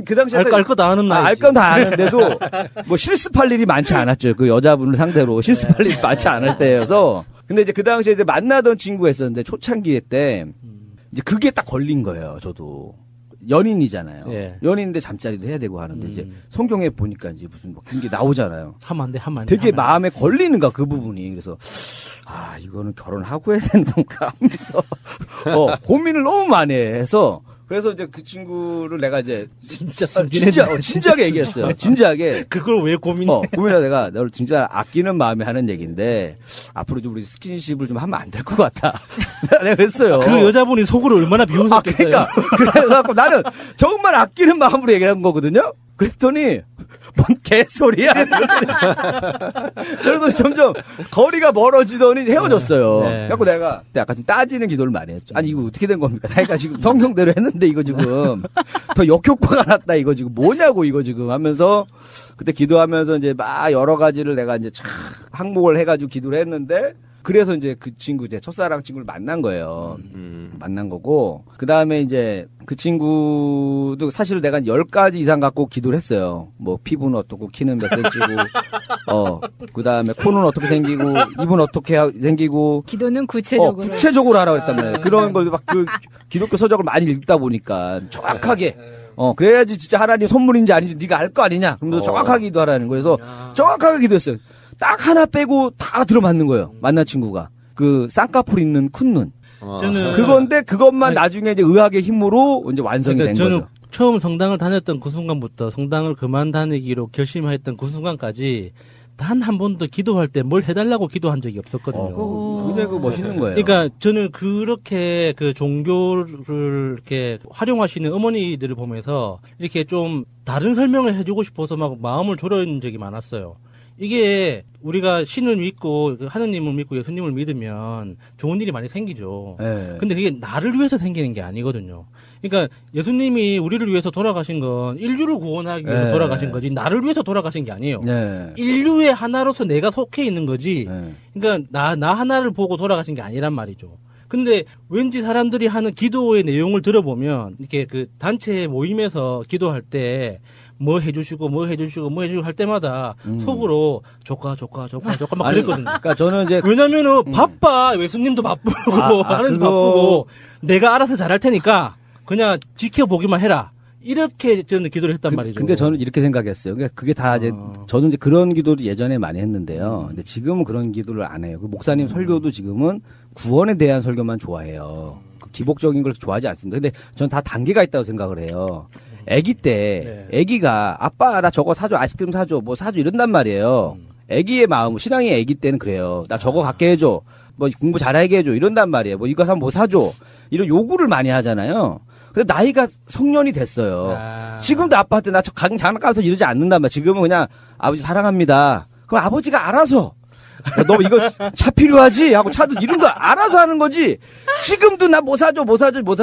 그 당시에 알 거 다 아는 나이. 알 건 다 아는데도 뭐 실습할 일이 많지 않았죠. 그 여자분을 상대로 실습할 일이 많지 않을 때여서. 근데 이제 그 당시에 이제 만나던 친구가 있었는데 초창기 때 이제 그게 딱 걸린 거예요. 저도 연인이잖아요. 연인인데 잠자리도 해야 되고 하는데 이제 성경에 보니까 이제 무슨 뭐 그런 게 나오잖아요. 하면 안 돼. 되게 마음에 걸리는가 그 부분이. 그래서 이거는 결혼하고 해야 되는 건가 하면서 고민을 너무 많이 해서. 그래서 이제 그 친구를 내가 이제 진지하게 얘기했어요. 진지하게. 그걸 왜 고민해? 고민하다 내가 너를 진짜 아끼는 마음에 하는 얘기인데 앞으로 좀 우리 스킨십을 좀 하면 안 될 것 같다. 내가 그랬어요. 그 여자분이 속으로 얼마나 비웃었겠어요. 그래갖고 나는 정말 아끼는 마음으로 얘기한 거거든요. 그랬더니 뭔 개소리야. 그래서 점점 거리가 멀어지더니 헤어졌어요. 그래갖고 내가 약간 좀 따지는 기도를 많이 했죠. 아니 이거 어떻게 된 겁니까? 내가 지금 성경대로 했는데 이거 지금 더 역효과가 났다. 이거 지금 뭐냐고 이거 지금 하면서 그때 기도하면서 이제 막 여러 가지를 내가 이제 항목을 해가지고 기도를 했는데 그래서 이제 그 친구 이제 첫사랑 친구를 만난 거예요. 만난 거고 그 다음에 이제 그 친구도 사실 내가 10가지 이상 갖고 기도를 했어요. 뭐 피부는 어떻고 키는 몇 cm고 그 다음에 코는 어떻게 생기고 입은 어떻게 생기고 기도는 구체적으로 구체적으로 하라고 했단 말이에요. 그런 걸 막 그 기독교 서적을 많이 읽다 보니까 정확하게 그래야지 진짜 하나님 선물인지 아닌지 네가 알 거 아니냐. 그러면서 정확하게 기도하라는 거예요. 그래서 정확하게 기도했어요. 딱 하나 빼고 다 들어맞는 거예요. 만난 친구가. 그 쌍꺼풀 있는 큰 눈. 저는 그건데 그것만 나중에 이제 의학의 힘으로 이제 완성이 된 저는 거죠. 처음 성당을 다녔던 그 순간부터 성당을 그만 다니기로 결심했던 그 순간까지 단 한 번도 기도할 때 뭘 해달라고 기도한 적이 없었거든요. 굉장히 멋있는 거예요. 그러니까 저는 그렇게 그 종교를 이렇게 활용하시는 어머니들을 보면서 이렇게 좀 다른 설명을 해주고 싶어서 막 마음을 졸여온 적이 많았어요. 이게 우리가 신을 믿고 하느님을 믿고 예수님을 믿으면 좋은 일이 많이 생기죠. 네. 근데 그게 나를 위해서 생기는 게 아니거든요. 그러니까 예수님이 우리를 위해서 돌아가신 건 인류를 구원하기 위해서 네. 돌아가신 거지 나를 위해서 돌아가신 게 아니에요. 네. 인류의 하나로서 내가 속해 있는 거지. 네. 그러니까 나 하나를 보고 돌아가신 게 아니란 말이죠. 근데 왠지 사람들이 하는 기도의 내용을 들어보면 이렇게 그 단체 모임에서 기도할 때 뭐 해주시고 할 때마다 속으로 조카 막 아니, 그랬거든요. 그러니까 저는 이제 왜냐면은 바빠. 예수님도 바쁘고 하느님도 바쁘고 내가 알아서 잘할 테니까 그냥 지켜보기만 해라. 이렇게 저는 기도를 했단 말이죠. 근데 저는 이렇게 생각했어요. 그러니까 그게 다 이제 저는 이제 그런 기도를 예전에 많이 했는데요. 근데 지금은 그런 기도를 안 해요. 그 목사님 설교도 지금은 구원에 대한 설교만 좋아해요. 그 기복적인 걸 좋아하지 않습니다. 근데 저는 다 단계가 있다고 생각을 해요. 아기 때 아기가 아빠 나 저거 사줘 아이스크림 사줘 뭐 사줘 이런단 말이에요. 아기의 마음 신앙의 아기 때는 그래요. 나 저거 갖게 해줘 뭐 공부 잘하게 해줘 이런단 말이에요. 뭐 이거 사면 뭐 사줘 이런 요구를 많이 하잖아요. 근데 나이가 성년이 됐어요. 지금도 아빠한테 나 장난감에서 이러지 않는단 말이야. 지금은 그냥 아버지 사랑합니다. 그럼 아버지가 알아서 너 이거 차 필요하지? 하고 차도 이런 거 알아서 하는 거지. 지금도 나 뭐 사줘.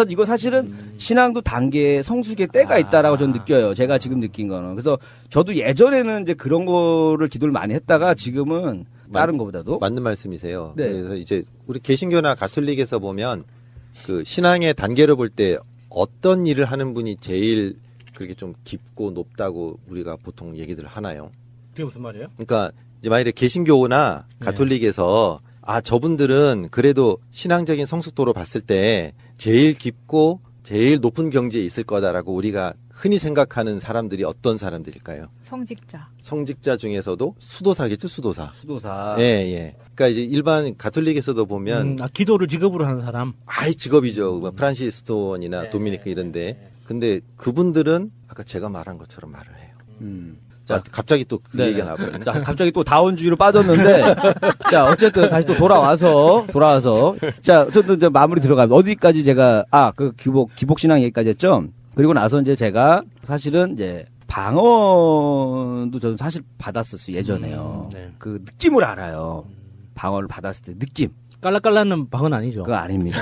이거 사실은 신앙도 단계 성숙의 때가 있다라고 저는 느껴요. 제가 지금 느낀 거는. 그래서 저도 예전에는 이제 그런 거를 기도를 많이 했다가 지금은 다른 거보다도. 맞는 말씀이세요. 네. 그래서 이제 우리 개신교나 가톨릭에서 보면 그 신앙의 단계를 볼 때 어떤 일을 하는 분이 제일 그렇게 좀 깊고 높다고 우리가 보통 얘기들 하나요? 그게 무슨 말이에요? 그러니까 이제 만약에 개신교나 가톨릭에서 저분들은 그래도 신앙적인 성숙도로 봤을 때 제일 깊고 제일 높은 경지에 있을 거다라고 우리가 흔히 생각하는 사람들이 어떤 사람들일까요? 성직자 중에서도 수도사겠죠, 수도사. 예. 그러니까 이제 일반 가톨릭에서도 보면 기도를 직업으로 하는 사람. 직업이죠. 프란시스톤이나 도미니크 이런데. 근데 그분들은 아까 제가 말한 것처럼 말을 해요. 자, 갑자기 또 그 얘기가 나와버리네. 자, 갑자기 또 다원주의로 빠졌는데, 자, 어쨌든 다시 또 돌아와서, 자, 저도 이제 마무리 들어가면, 어디까지 제가, 그 기복신앙 얘기까지 했죠? 그리고 나서 이제 제가 사실은 이제 방언도 저는 사실 받았었어요, 예전에요. 그 느낌을 알아요. 방언을 받았을 때 느낌. 깔라깔라는 방언 아니죠? 그거 아닙니다.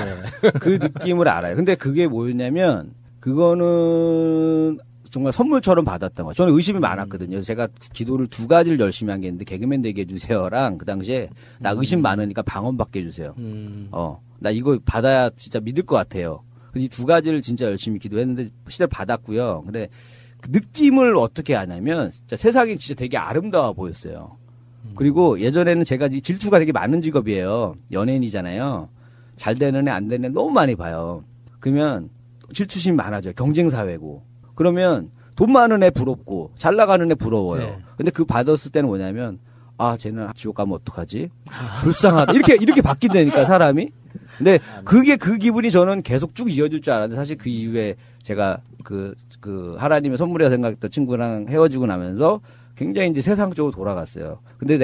그 느낌을 알아요. 근데 그게 뭐였냐면, 그거는, 정말 선물처럼 받았던 거. 저는 의심이 많았거든요. 제가 기도를 2가지를 열심히 한 게 있는데 개그맨 되게 해주세요랑 그 당시에 나 의심 많으니까 방언 받게 해주세요. 나 이거 받아야 진짜 믿을 것 같아요. 이 2가지를 진짜 열심히 기도했는데 시대를 받았고요. 근데 그 느낌을 어떻게 하냐면 진짜 세상이 진짜 되게 아름다워 보였어요. 그리고 예전에는 제가 질투가 되게 많은 직업이에요. 연예인이잖아요. 잘 되는 애 안 되는 애 너무 많이 봐요. 그러면 질투심이 많아져요. 경쟁사회고. 그러면 돈 많은 애 부럽고 잘 나가는 애 부러워요. 근데 그 받았을 때는 뭐냐면 쟤는 지옥 가면 어떡하지? 불쌍하다. 이렇게 바뀐다니까 사람이. 근데 그게 그 기분이 저는 계속 쭉 이어질 줄 알았는데 사실 그 이후에 제가 그 하나님의 선물이라 생각했던 친구랑 헤어지고 나면서 굉장히 이제 세상적으로 돌아갔어요. 근데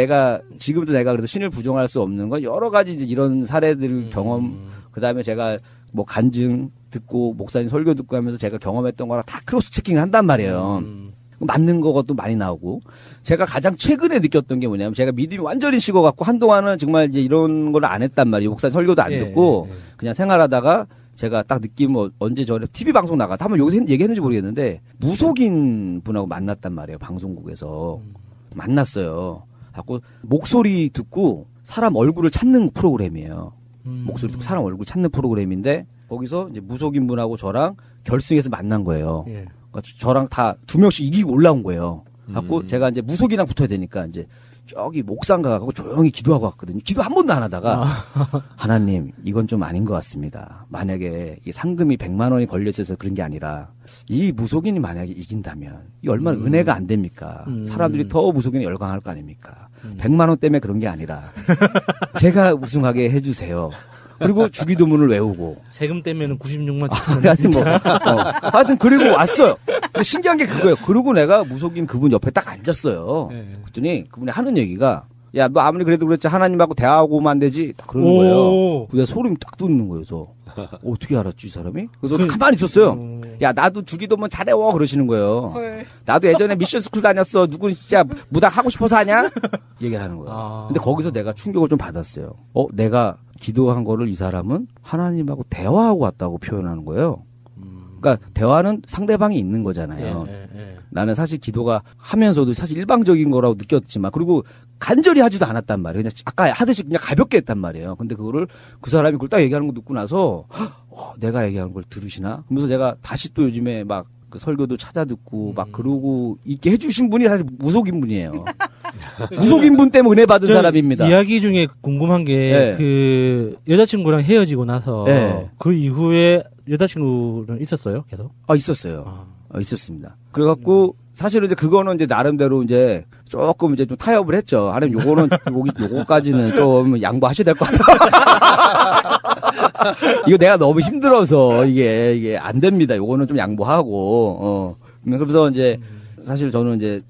지금도 내가 그래도 신을 부정할 수 없는 건 여러 가지 이제 이런 사례들 경험, 그 다음에 제가 뭐 간증 듣고 목사님 설교 듣고 하면서 제가 경험했던 거랑 다 크로스 체킹을 한단 말이에요. 맞는 것도 많이 나오고. 제가 가장 최근에 느꼈던 게 뭐냐면 제가 믿음이 완전히 식어갖고 한동안은 정말 이제 이런 걸 안 했단 말이에요. 목사님 설교도 안 듣고 그냥 생활하다가 제가 딱 느끼면 언제 전에 TV 방송 나갔다 한번 여기서 얘기했는지 모르겠는데 무속인 분하고 만났단 말이에요. 방송국에서. 만났어요. 자꾸 목소리 듣고 사람 얼굴을 찾는 프로그램이에요. 목소리 듣고 사람 얼굴 찾는 프로그램인데 거기서 이제 무속인 분하고 저랑 결승에서 만난 거예요. 그러니까 저랑 다 2명씩 이기고 올라온 거예요. 갖고 제가 이제 무속이랑 붙어야 되니까 이제 저기 목상가 가고 조용히 기도하고 왔거든요. 기도 한 번도 안 하다가 하나님 이건 좀 아닌 것 같습니다. 만약에 이 상금이 100만 원이 걸려 있어서 그런 게 아니라 이 무속인이 만약에 이긴다면 이 얼마나 은혜가 안 됩니까? 사람들이 더 무속인에 열광할 거 아닙니까? 100만 원 때문에 그런 게 아니라 제가 우승하게 해주세요. 그리고 주기도문을 외우고. 세금 떼면은 96만 하여튼 하여튼 그리고 왔어요. 근데 신기한 게 그거예요. 그러고 내가 무속인 그분 옆에 딱 앉았어요. 그랬더니 그분이 하는 얘기가 야, 너 아무리 그래도 그랬지 하나님하고 대화하고만 되지. 딱 그러는 거예요. 그래서 소름이 딱 돋는 거예요. 그래서 어떻게 알았지 이 사람이? 그래서 가만히 있었어요. 야, 나도 주기도문 잘해워 그러시는 거예요. 나도 예전에 미션 스쿨 다녔어. 누구 진짜 무당 하고 싶어서 하냐? 얘기를 하는 거예요. 근데 거기서 내가 충격을 좀 받았어요. 내가 기도한 거를 이 사람은 하나님하고 대화하고 왔다고 표현하는 거예요. 그러니까 대화는 상대방이 있는 거잖아요. 나는 사실 기도가 하면서도 사실 일방적인 거라고 느꼈지만 그리고 간절히 하지도 않았단 말이에요. 그냥 아까 하듯이 그냥 가볍게 했단 말이에요. 근데 그거를 그 사람이 그걸 딱 얘기하는 거 듣고 나서 내가 얘기하는 걸 들으시나? 그러면서 제가 다시 또 요즘에 막 그 설교도 찾아 듣고 막 그러고 있게 해주신 분이 사실 무속인 분이에요. 무속인 분 때문에 은혜 받은 사람입니다. 이야기 중에 궁금한 게 그 여자친구랑 헤어지고 나서 그 이후에 여자친구는 있었어요? 계속? 있었어요. 있었습니다. 그래갖고 사실은 이제 그거는 이제 나름대로 이제 조금 이제 좀 타협을 했죠. 하나님 요거까지는 좀 양보하셔야 될 것 같아. 이거 내가 너무 힘들어서 이게 안 됩니다. 요거는 좀 양보하고, 그래서 이제 사실 저는 이제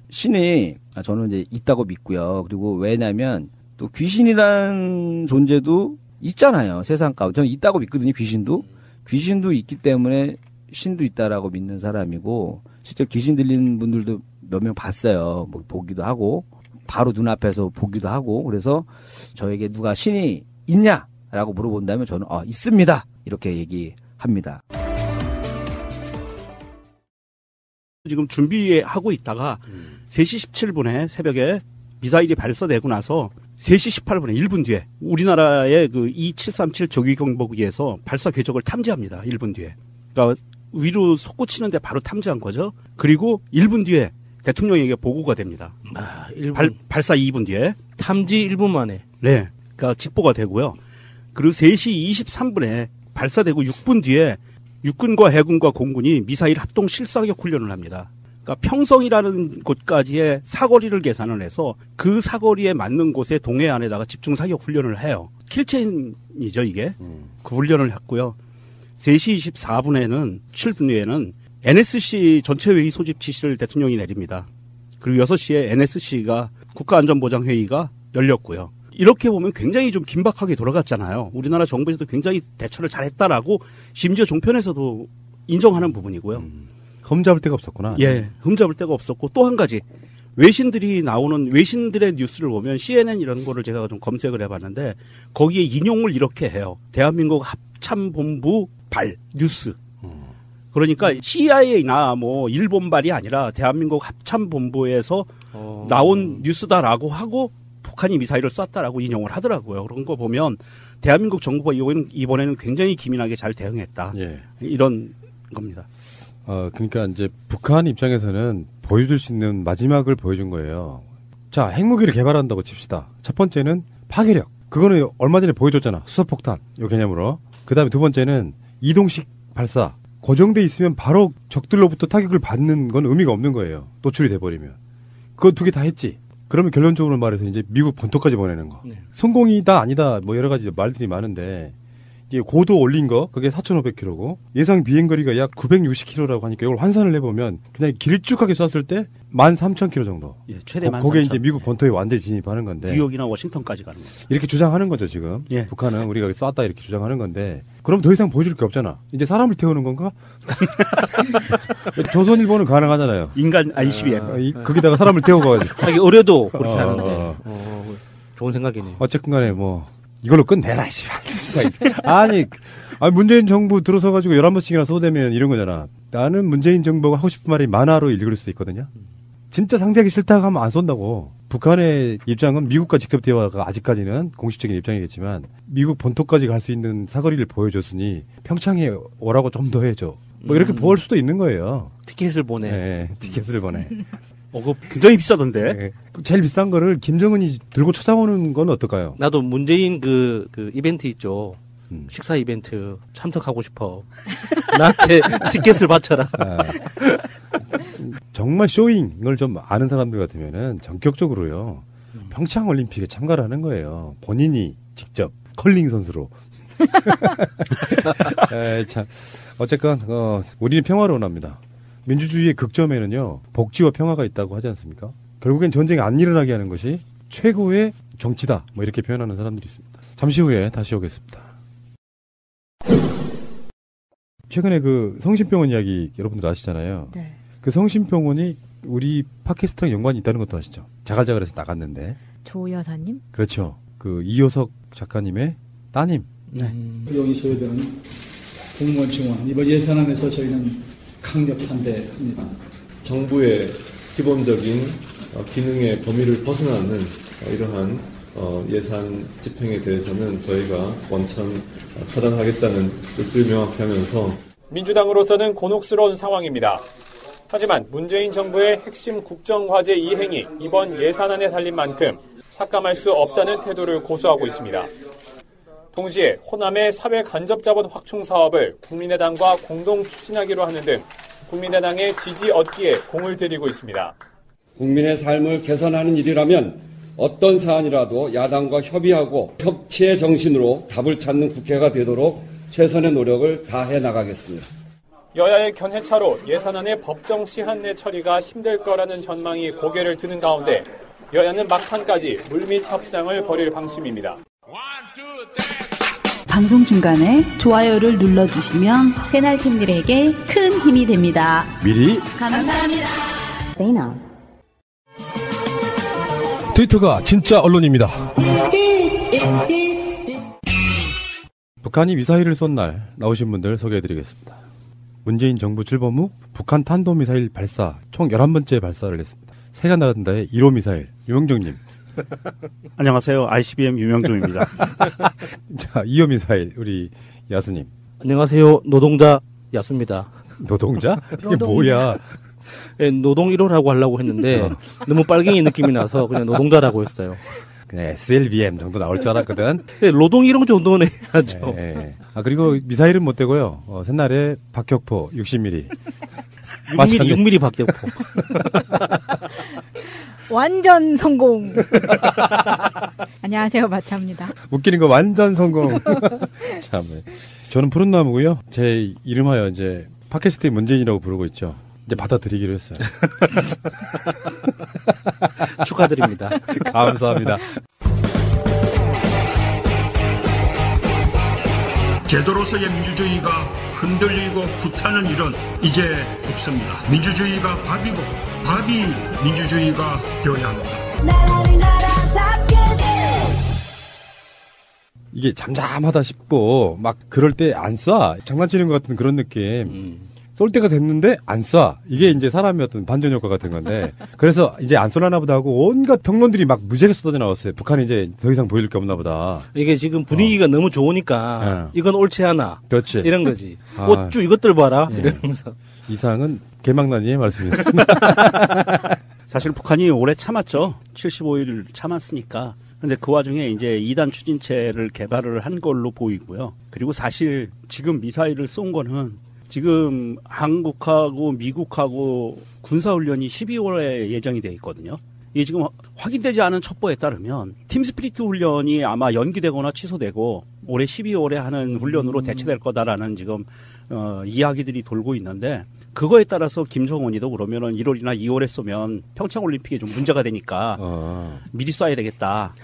저는 이제 있다고 믿고요. 그리고 왜냐면 또 귀신이란 존재도 있잖아요. 세상 가운데. 저는 있다고 믿거든요. 귀신도 있기 때문에 신도 있다라고 믿는 사람이고, 실제 귀신 들리는 분들도 몇 명 봤어요. 뭐 보기도 하고, 바로 눈앞에서 보기도 하고, 그래서 저에게 누가 신이 있냐라고 물어본다면 저는 있습니다. 이렇게 얘기합니다. 지금 준비하고 있다가 3시 17분에 새벽에 미사일이 발사되고 나서 3시 18분에 1분 뒤에 우리나라의 그 E737 조기경보기에서 발사 궤적을 탐지합니다. 1분 뒤에. 그러니까 위로 솟구치는데 바로 탐지한 거죠. 그리고 1분 뒤에 대통령에게 보고가 됩니다. 발사 2분 뒤에. 탐지 1분 만에. 네. 그러니까 직보가 되고요. 그리고 3시 23분에 발사되고 6분 뒤에 육군과 해군과 공군이 미사일 합동 실사격 훈련을 합니다. 그러니까 평성이라는 곳까지의 사거리를 계산을 해서 그 사거리에 맞는 곳에 동해안에다가 집중 사격 훈련을 해요. 킬체인이죠, 이게. 그 훈련을 했고요. 3시 24분에는 7분에는 NSC 전체회의 소집 지시를 대통령이 내립니다. 그리고 6시에 NSC가 국가안전보장회의가 열렸고요. 이렇게 보면 굉장히 좀 긴박하게 돌아갔잖아요. 우리나라 정부에서도 굉장히 대처를 잘했다라고 심지어 종편에서도 인정하는 부분이고요. 흠잡을 데가 없었구나. 예, 흠잡을 데가 없었고 또 한 가지 외신들이 나오는 외신들의 뉴스를 보면 CNN 이런 거를 제가 좀 검색을 해봤는데 거기에 인용을 이렇게 해요. 대한민국 합참본부 발 뉴스. 그러니까 CIA나 뭐 일본발이 아니라 대한민국 합참본부에서 나온 뉴스다라고 하고 북한이 미사일을 쐈다라고 인용을 하더라고요. 그런 거 보면 대한민국 정부가 이번에는 굉장히 기민하게 잘 대응했다. 이런 겁니다. 그러니까 이제 북한 입장에서는 보여줄 수 있는 마지막을 보여준 거예요. 자, 핵무기를 개발한다고 칩시다. 첫 번째는 파괴력. 그거는 얼마 전에 보여줬잖아. 수소폭탄. 요 개념으로. 그 다음에 두 번째는 이동식 발사. 고정돼 있으면 바로 적들로부터 타격을 받는 건 의미가 없는 거예요. 노출이 돼버리면. 그거 두 개 다 했지. 그러면 결론적으로 말해서 이제 미국 본토까지 보내는 거. 성공이다 아니다 뭐 여러 가지 말들이 많은데 이게 고도 올린 거 그게 4,500km고 예상 비행거리가 약 960km라고 하니까 이걸 환산을 해보면 그냥 길쭉하게 쐈을 때 13,000km 정도. 예, 최대 13,000. 그게 이제 미국 본토에 완전히 진입하는 건데. 뉴욕이나 워싱턴까지 가는 거죠. 이렇게 주장하는 거죠 지금. 예. 북한은 우리가 쐈다 이렇게 주장하는 건데 그럼 더 이상 보여줄 게 없잖아. 이제 사람을 태우는 건가? 조선일보는 가능하잖아요. 인간 ICBM. 거기다가 사람을 태우고 가지고. 하기 어려도 그렇게 하는데. 좋은 생각이네요. 어쨌든 간에 뭐 이걸로 끝내라 씨발. 아니 문재인 정부 들어서 가지고 11번씩이나 쏘대면 이런 거잖아. 나는 문재인 정부가 하고 싶은 말이 만화로 읽을 수 있거든요. 진짜 상대하기 싫다고 하면 안 쏜다고. 북한의 입장은 미국과 직접 대화가 아직까지는 공식적인 입장이겠지만 미국 본토까지 갈 수 있는 사거리를 보여줬으니 평창에 오라고 좀 더 해줘. 뭐 이렇게 볼 수도 있는 거예요. 티켓을 보내. 네, 티켓을 보내. 그거 굉장히 비싸던데. 네. 제일 비싼 거를 김정은이 들고 찾아오는 건 어떨까요? 나도 문재인 그 이벤트 있죠. 식사 이벤트 참석하고 싶어. 나한테 티켓을 바쳐라. 정말 쇼잉을 좀 아는 사람들 같으면은 전격적으로요. 평창 올림픽에 참가를 하는 거예요. 본인이 직접 컬링 선수로. 참. 어쨌건, 우리는 평화를 원합니다. 민주주의의 극점에는요, 복지와 평화가 있다고 하지 않습니까? 결국엔 전쟁이 안 일어나게 하는 것이 최고의 정치다. 뭐 이렇게 표현하는 사람들이 있습니다. 잠시 후에 다시 오겠습니다. 최근에 그 성심병원 이야기 여러분들 아시잖아요. 네. 그 성심병원이 우리 팟캐스트랑 연관이 있다는 것도 아시죠? 자갈자갈해서 나갔는데. 조 여사님? 그렇죠. 그 이효석 작가님의 따님. 네. 비용이 소요되는 공무원 증원. 이번 예산안에서 저희는 강력 반대입니다. 정부의 기본적인 기능의 범위를 벗어나는 이러한 예산 집행에 대해서는 저희가 원천 차단하겠다는 뜻을 명확히 하면서 민주당으로서는 곤혹스러운 상황입니다. 하지만 문재인 정부의 핵심 국정과제 이행이 이번 예산안에 달린 만큼 삭감할 수 없다는 태도를 고수하고 있습니다. 동시에 호남의 사회 간접자본 확충 사업을 국민의당과 공동 추진하기로 하는 등 국민의당의 지지 얻기에 공을 들이고 있습니다. 국민의 삶을 개선하는 일이라면 어떤 사안이라도 야당과 협의하고 협치의 정신으로 답을 찾는 국회가 되도록 최선의 노력을 다해 나가겠습니다. 여야의 견해차로 예산안의 법정 시한 내 처리가 힘들 거라는 전망이 고개를 드는 가운데 여야는 막판까지 물밑 협상을 벌일 방침입니다. 방송 중간에 좋아요를 눌러주시면 새날팀들에게 큰 힘이 됩니다. 미리 감사합니다. 트위터가 진짜 언론입니다. 북한이 미사일을 쏜 날 나오신 분들 소개해드리겠습니다. 문재인 정부 출범 후 북한 탄도미사일 발사 총 11번째 발사를 했습니다. 새가 날아든다의 1호 미사일 유명종님. 안녕하세요. ICBM 유명종입니다. 자, 2호 미사일 우리 야수님. 안녕하세요. 노동자 야수입니다. 노동자? 이게 뭐야? 네, 노동 1호라고 하려고 했는데 너무 빨갱이 느낌이 나서 그냥 노동자라고 했어요. 그냥 SLBM 정도 나올 줄 알았거든. 네, 노동 1호 정도는 해야죠. 네. 그리고 미사일은 못 되고요. 새날에 박격포 60mm. 6mm 박격포. 완전 성공. 안녕하세요, 마차입니다. 웃기는 거 완전 성공. 참, 저는 푸른 나무고요. 제 이름하여 이제 팟캐스트의 문재인이라고 부르고 있죠. 이제 받아들이기로 했어요. 축하드립니다. 감사합니다. 제도로서의 민주주의가 흔들리고 구타는 일은 이제 없습니다. 민주주의가 밥이고 밥이 민주주의가 되어야 합니다. 이게 잠잠하다 싶고 막 그럴 때 안 쏴. 장난치는 것 같은 그런 느낌. 쏠 때가 됐는데 안 쏴. 이게 이제 사람의 어떤 반전 효과 같은 건데. 그래서 이제 안 쏘려나 보다 하고 온갖 평론들이 막 무지하게 쏟아져 나왔어요. 북한이 이제 더 이상 보일 게 없나 보다. 이게 지금 분위기가 너무 좋으니까 이건 옳지 않아. 그렇지. 이런 거지. 어쭈 이것들 봐라. 예. 이러면서. 이상은 개망난이의 말씀이었습니다. 사실 북한이 오래 참았죠. 75일 참았으니까. 근데 그 와중에 이제 2단 추진체를 개발을 한 걸로 보이고요. 그리고 사실 지금 미사일을 쏜 거는 지금 한국하고 미국하고 군사훈련이 12월에 예정이 돼 있거든요. 이게 지금 확인되지 않은 첩보에 따르면 팀스피리트 훈련이 아마 연기되거나 취소되고 올해 12월에 하는 훈련으로 대체될 거다라는 지금 이야기들이 돌고 있는데 그거에 따라서 김정은이도 그러면은 1월이나 2월에 쏘면 평창올림픽에 좀 문제가 되니까 미리 쏴야 되겠다.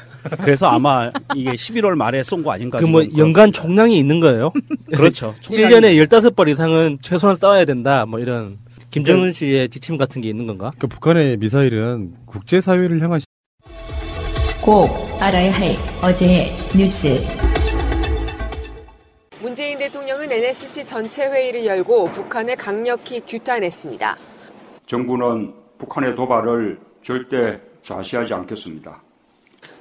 그래서 아마 이게 11월 말에 쏜 거 아닌가. 그 뭐 연간 총량이 있는 거예요? 그렇죠. 1년에 15발 이상은 최소한 쏴야 된다. 뭐 이런 김정은 씨의 지침 같은 게 있는 건가? 그 북한의 미사일은 국제사회를 향한 꼭 알아야 할 어제의 뉴스. 문재인 대통령은 NSC 전체 회의를 열고 북한을 강력히 규탄했습니다. 정부는 북한의 도발을 절대 좌시하지 않겠습니다.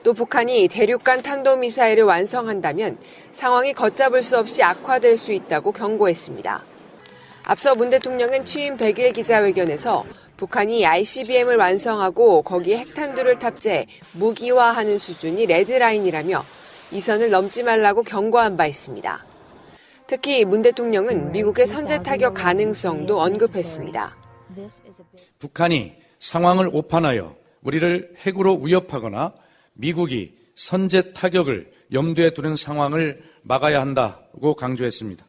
또 북한이 대륙간 탄도미사일을 완성한다면 상황이 걷잡을 수 없이 악화될 수 있다고 경고했습니다. 앞서 문 대통령은 취임 100일 기자회견에서 북한이 ICBM을 완성하고 거기에 핵탄두를 탑재해 무기화하는 수준이 레드라인이라며 이 선을 넘지 말라고 경고한 바 있습니다. 특히 문 대통령은 미국의 선제 타격 가능성도 언급했습니다. 북한이 상황을 오판하여 우리를 핵으로 위협하거나 미국이 선제 타격을 염두에 두는 상황을 막아야 한다고 강조했습니다.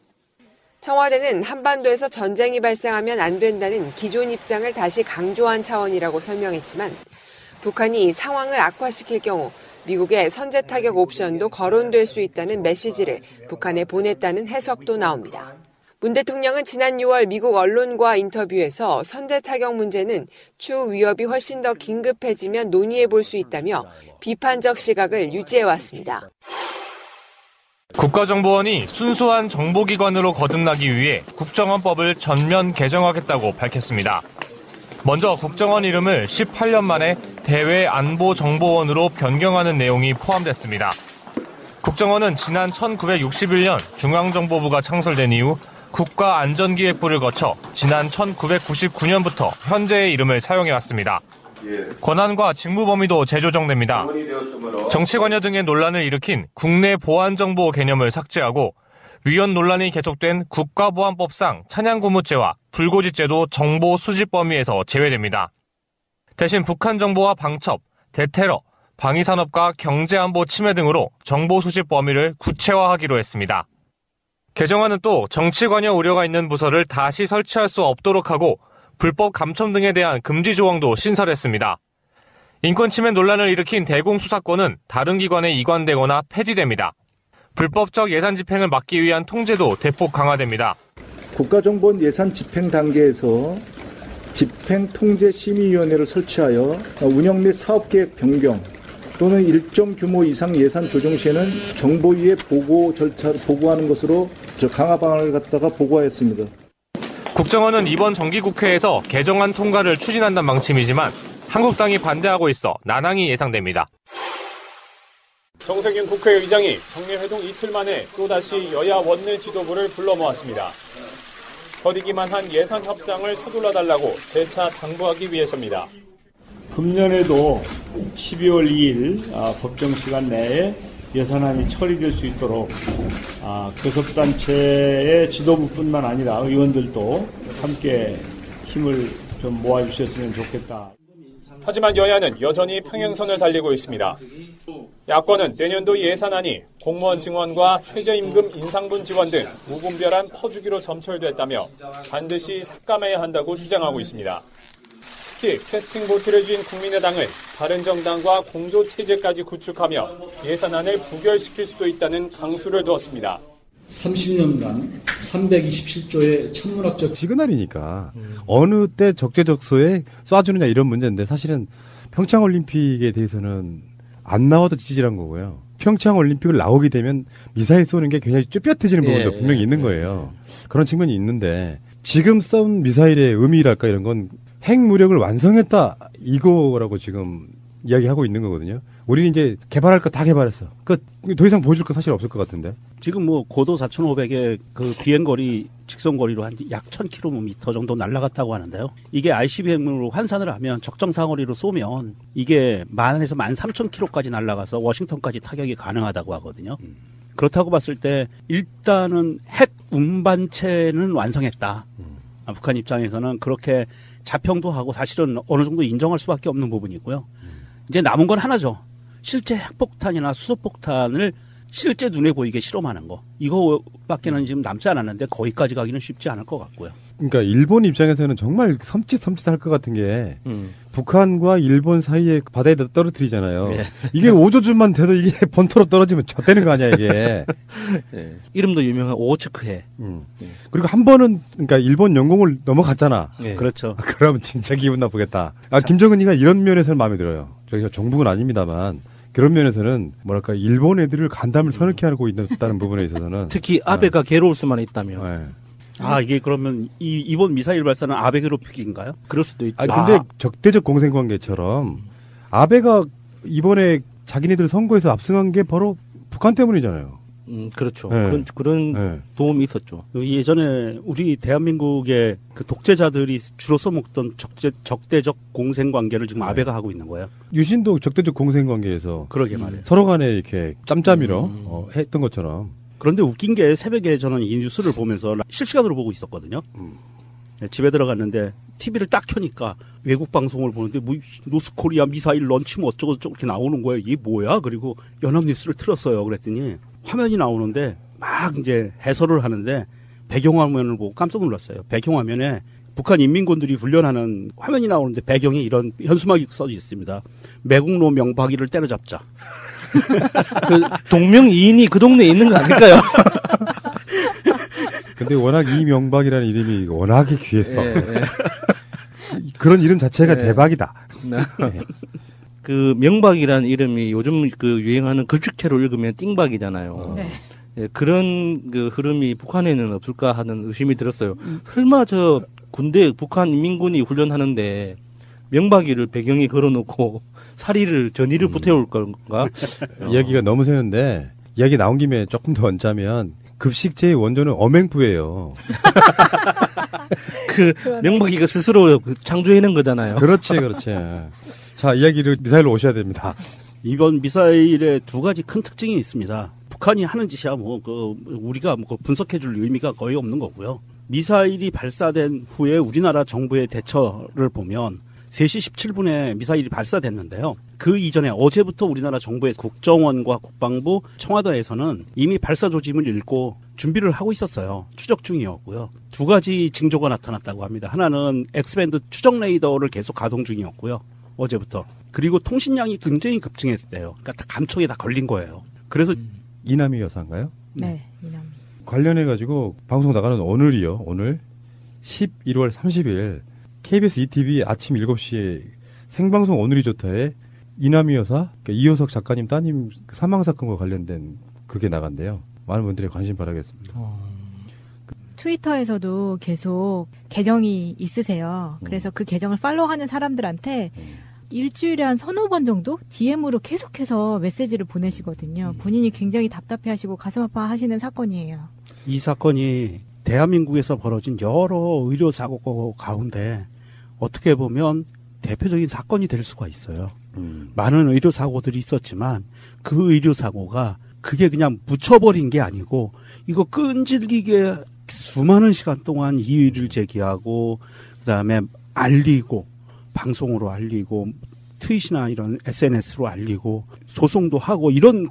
청와대는 한반도에서 전쟁이 발생하면 안 된다는 기존 입장을 다시 강조한 차원이라고 설명했지만 북한이 상황을 악화시킬 경우 미국의 선제 타격 옵션도 거론될 수 있다는 메시지를 북한에 보냈다는 해석도 나옵니다. 문 대통령은 지난 6월 미국 언론과 인터뷰에서 선제 타격 문제는 추후 위협이 훨씬 더 긴급해지면 논의해 볼 수 있다며 비판적 시각을 유지해왔습니다. 국가정보원이 순수한 정보기관으로 거듭나기 위해 국정원법을 전면 개정하겠다고 밝혔습니다. 먼저 국정원 이름을 18년 만에 대외안보정보원으로 변경하는 내용이 포함됐습니다. 국정원은 지난 1961년 중앙정보부가 창설된 이후 국가안전기획부를 거쳐 지난 1999년부터 현재의 이름을 사용해왔습니다. 권한과 직무 범위도 재조정됩니다. 정치 관여 등의 논란을 일으킨 국내 보안정보 개념을 삭제하고 위헌 논란이 계속된 국가보안법상 찬양고무죄와 불고지죄도 정보 수집 범위에서 제외됩니다. 대신 북한 정보와 방첩, 대테러, 방위산업과 경제안보 침해 등으로 정보 수집 범위를 구체화하기로 했습니다. 개정안은 또 정치 관여 우려가 있는 부서를 다시 설치할 수 없도록 하고 불법 감청 등에 대한 금지 조항도 신설했습니다. 인권 침해 논란을 일으킨 대공수사권은 다른 기관에 이관되거나 폐지됩니다. 불법적 예산 집행을 막기 위한 통제도 대폭 강화됩니다. 국가정보원 예산 집행 단계에서 집행통제심의위원회를 설치하여 운영 및 사업계획 변경 또는 일정 규모 이상 예산 조정 시에는 정보위에 보고 절차를 보고하는 것으로 강화 방안을 갖다가 보고하였습니다. 국정원은 이번 정기국회에서 개정안 통과를 추진한다는 방침이지만 한국당이 반대하고 있어 난항이 예상됩니다. 정세균 국회의장이 정례회동 이틀 만에 또다시 여야 원내 지도부를 불러 모았습니다. 버리기만 한 예산 협상을 서둘러달라고 재차 당부하기 위해서입니다. 금년에도 12월 2일 법정 시간 내에 예산안이 처리될 수 있도록 교섭단체의 지도부뿐만 아니라 의원들도 함께 힘을 좀 모아주셨으면 좋겠다. 하지만 여야는 여전히 평행선을 달리고 있습니다. 야권은 내년도 예산안이 공무원 증원과 최저임금 인상분 지원 등 무분별한 퍼주기로 점철됐다며 반드시 삭감해야 한다고 주장하고 있습니다. 특히 캐스팅 보트를 쥔 국민의당은 바른정당과 공조체제까지 구축하며 예산안을 부결시킬 수도 있다는 강수를 두었습니다. 30년간 327조의 천문학적 시그널이니까 어느 때 적재적소에 쏴주느냐 이런 문제인데 사실은 평창올림픽에 대해서는 안 나와도 찌질한 거고요. 평창올림픽을 나오게 되면 미사일 쏘는 게 굉장히 쭈뼛해지는 부분도 분명히 있는 거예요. 그런 측면이 있는데 지금 쏜 미사일의 의미랄까 이런 건 핵무력을 완성했다 이거라고 지금 이야기하고 있는 거거든요. 우리는 이제 개발할 거 다 개발했어. 더 이상 보여줄 거 사실 없을 것 같은데. 지금 뭐 고도 4,500의 그 비행거리 직선거리로 한 약 1,000km 정도 날아갔다고 하는데요. 이게 ICBM으로 환산을 하면 적정 사거리로 쏘면 이게 10,000에서 13,000km까지 날아가서 워싱턴까지 타격이 가능하다고 하거든요. 그렇다고 봤을 때 일단은 핵 운반체는 완성했다. 북한 입장에서는 그렇게 자평도 하고 사실은 어느 정도 인정할 수밖에 없는 부분이고요. 이제 남은 건 하나죠. 실제 핵폭탄이나 수소폭탄을 실제 눈에 보이게 실험하는 거. 이거밖에는 지금 남지 않았는데 거기까지 가기는 쉽지 않을 것 같고요. 그러니까 일본 입장에서는 정말 섬찟할 것 같은 게 북한과 일본 사이에 바다에 떨어뜨리잖아요. 네. 이게 오조준만 돼도 이게 본토로 떨어지면 젖되는 거 아니야 이게. 네. 이름도 유명한 오호츠크해. 그리고 한 번은 그러니까 일본 영공을 넘어갔잖아. 네. 그렇죠. 그러면 진짜 기분 나쁘겠다. 김정은이가 이런 면에서는 마음에 들어요. 저희가 종북은 아닙니다만. 그런 면에서는 뭐랄까 일본 애들을 간담을 서늘케 하고 있다는 부분에 있어서는 특히 아베가 괴로울 수만 있다면. 네. 이게 그러면 이번 미사일 발사는 아베 괴롭히기인가요? 그럴 수도 있죠. 근데 적대적 공생관계처럼 아베가 이번에 자기네들 선거에서 압승한 게 바로 북한 때문이잖아요. 그렇죠. 네. 그런 도움이 있었죠. 예전에 우리 대한민국의 그 독재자들이 주로 써먹던 적대적 공생관계를 지금 아베가 하고 있는 거예요. 유신도 적대적 공생관계에서 그러게 말이에요. 서로 간에 이렇게 짬짬이로 했던 것처럼. 그런데 웃긴 게 새벽에 저는 이 뉴스를 보면서 실시간으로 보고 있었거든요. 집에 들어갔는데 TV를 딱 켜니까 외국 방송을 보는데 뭐 노스코리아 미사일 런치 뭐 어쩌고 저쩌고 이렇게 나오는 거예요. 이게 뭐야? 그리고 연합뉴스를 틀었어요. 그랬더니 화면이 나오는데 막 이제 해설을 하는데 배경화면을 보고 깜짝 놀랐어요. 배경화면에 북한 인민군들이 훈련하는 화면이 나오는데 배경에 이런 현수막이 써져 있습니다. 매국노 명박이를 때려잡자. 그 동명이인이 그 동네에 있는 거 아닐까요? 근데 워낙 이명박이라는 이름이 워낙에 귀해서 예, 예. 그런 이름 자체가 예. 대박이다. 그 명박이라는 이름이 요즘 그 유행하는 급식체로 읽으면 띵박이잖아요. 네. 예, 그런 그 흐름이 북한에는 없을까 하는 의심이 들었어요. 설마 저 군대 북한 인민군이 훈련하는데 명박이를 배경에 걸어놓고 사리를 전의를 보태올 건가? 이야기가 너무 새는데 이야기 나온 김에 조금 더 얹자면 급식제의 원조는 어맹부예요. 그 명박이가 스스로 창조해낸 거잖아요. 그렇지. 자, 이야기를 미사일로 오셔야 됩니다. 이번 미사일의 두 가지 큰 특징이 있습니다. 북한이 하는 짓이야 우리가 분석해줄 의미가 거의 없는 거고요. 미사일이 발사된 후에 우리나라 정부의 대처를 보면 3시 17분에 미사일이 발사됐는데요. 그 이전에 어제부터 우리나라 정부의 국정원과 국방부, 청와대에서는 이미 발사 조짐을 읽고 준비를 하고 있었어요. 추적 중이었고요. 두 가지 징조가 나타났다고 합니다. 하나는 X밴드 추적 레이더를 계속 가동 중이었고요. 어제부터. 그리고 통신량이 굉장히 급증했대요. 그러니까 다 감청에 다 걸린 거예요. 그래서 이남희 여사인가요? 네, 이남희. 관련해가지고 방송 나가는 오늘이요. 오늘 11월 30일 KBS ETV 아침 7시에 생방송 오늘이 좋다에 이남희 여사, 그러니까 이효석 작가님 따님 사망사건과 관련된 그게 나간대요. 많은 분들의 관심 바라겠습니다. 트위터에서도 계속 계정이 있으세요. 그래서 그 계정을 팔로우하는 사람들한테 일주일에 한 서너 번 정도 DM으로 계속해서 메시지를 보내시거든요. 본인이 굉장히 답답해하시고 가슴 아파하시는 사건이에요. 이 사건이 대한민국에서 벌어진 여러 의료사고 가운데 어떻게 보면 대표적인 사건이 될 수가 있어요. 많은 의료사고들이 있었지만 그 의료사고가 그게 그냥 묻혀버린 게 아니고 이거 끈질기게 수많은 시간 동안 이의를 제기하고 그다음에 알리고 방송으로 알리고 트윗이나 이런 SNS로 알리고 소송도 하고 이런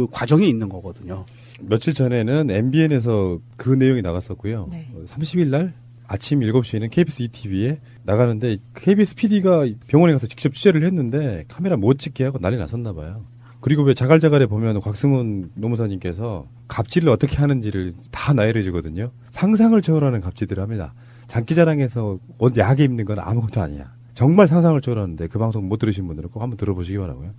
과정이 있는 거거든요. 며칠 전에는 MBN에서 그 내용이 나갔었고요. 네. 30일 날 아침 7시에는 KBS ETV에 나가는데 KBS PD가 병원에 가서 직접 취재를 했는데 카메라 못 찍게 하고 난리 났었나 봐요. 그리고 왜 자갈자갈에 보면 곽승훈 노무사님께서 갑질을 어떻게 하는지를 다 나열해 주거든요. 상상을 초월하는 갑질들을 합니다. 장기자랑에서 옷 야하게 입는 건 아무것도 아니야. 정말 상상을 초월하는데 그 방송 못 들으신 분들은 꼭 한번 들어보시기 바라고요.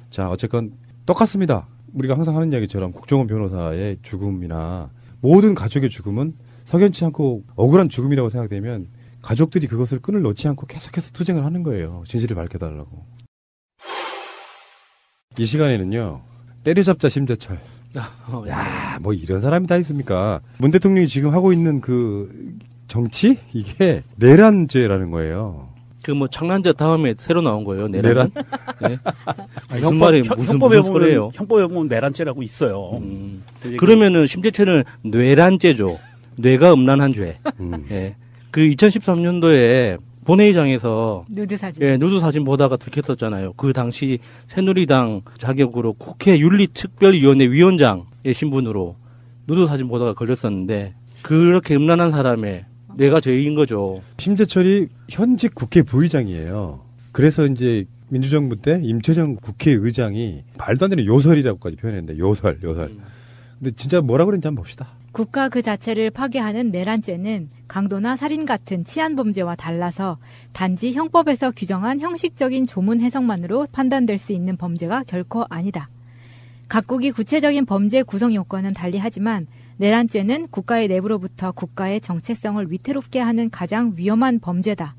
자, 어쨌건 똑같습니다. 우리가 항상 하는 이야기처럼 국정원 변호사의 죽음이나 모든 가족의 죽음은 석연치 않고 억울한 죽음이라고 생각되면 가족들이 그것을 끈을 놓지 않고 계속해서 투쟁을 하는 거예요. 진실을 밝혀달라고. 이 시간에는요. 때려잡자 심재철. 야, 뭐 이런 사람이 다 있습니까? 문 대통령이 지금 하고 있는 그 정치? 이게 내란죄라는 거예요. 그 뭐 창란죄 다음에 새로 나온 거예요. 내란? 네. 무슨 말이 무슨 소리예요? 형법에 보면 내란죄라고 있어요. 그러면은 심재철은 뇌란죄죠. 뇌가 음란한 죄. 예. 그 2013년도에 본회의장에서 누드 사진. 예, 누드 사진 보다가 들켰었잖아요. 그 당시 새누리당 자격으로 국회 윤리특별위원회 위원장의 신분으로 누드 사진 보다가 걸렸었는데 그렇게 음란한 사람의 뇌가 죄인 거죠. 심재철이 현직 국회 부의장이에요. 그래서 이제 민주정부 때 임채정 국회의장이 말도 안 되는 요설이라고까지 표현했는데 요설. 근데 진짜 뭐라 그랬는지 한번 봅시다. 국가 그 자체를 파괴하는 내란죄는 강도나 살인 같은 치안범죄와 달라서 단지 형법에서 규정한 형식적인 조문 해석만으로 판단될 수 있는 범죄가 결코 아니다. 각국이 구체적인 범죄 구성 요건은 달리하지만 내란죄는 국가의 내부로부터 국가의 정체성을 위태롭게 하는 가장 위험한 범죄다.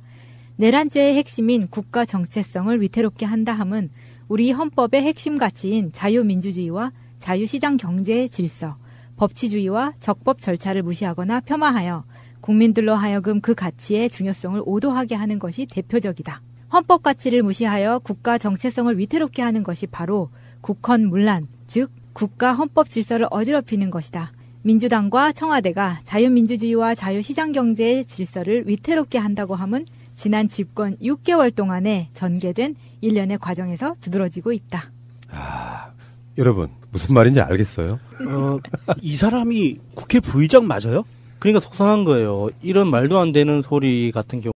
내란죄의 핵심인 국가 정체성을 위태롭게 한다 함은 우리 헌법의 핵심 가치인 자유민주주의와 자유시장 경제의 질서, 법치주의와 적법 절차를 무시하거나 폄하하여 국민들로 하여금 그 가치의 중요성을 오도하게 하는 것이 대표적이다. 헌법 가치를 무시하여 국가 정체성을 위태롭게 하는 것이 바로 국헌문란, 즉 국가 헌법 질서를 어지럽히는 것이다. 민주당과 청와대가 자유민주주의와 자유시장 경제의 질서를 위태롭게 한다고 함은 지난 집권 6개월 동안에 전개된 일련의 과정에서 두드러지고 있다. 여러분 무슨 말인지 알겠어요? 이 사람이 국회 부의장 맞아요? 그러니까 속상한 거예요. 이런 말도 안 되는 소리 같은 경우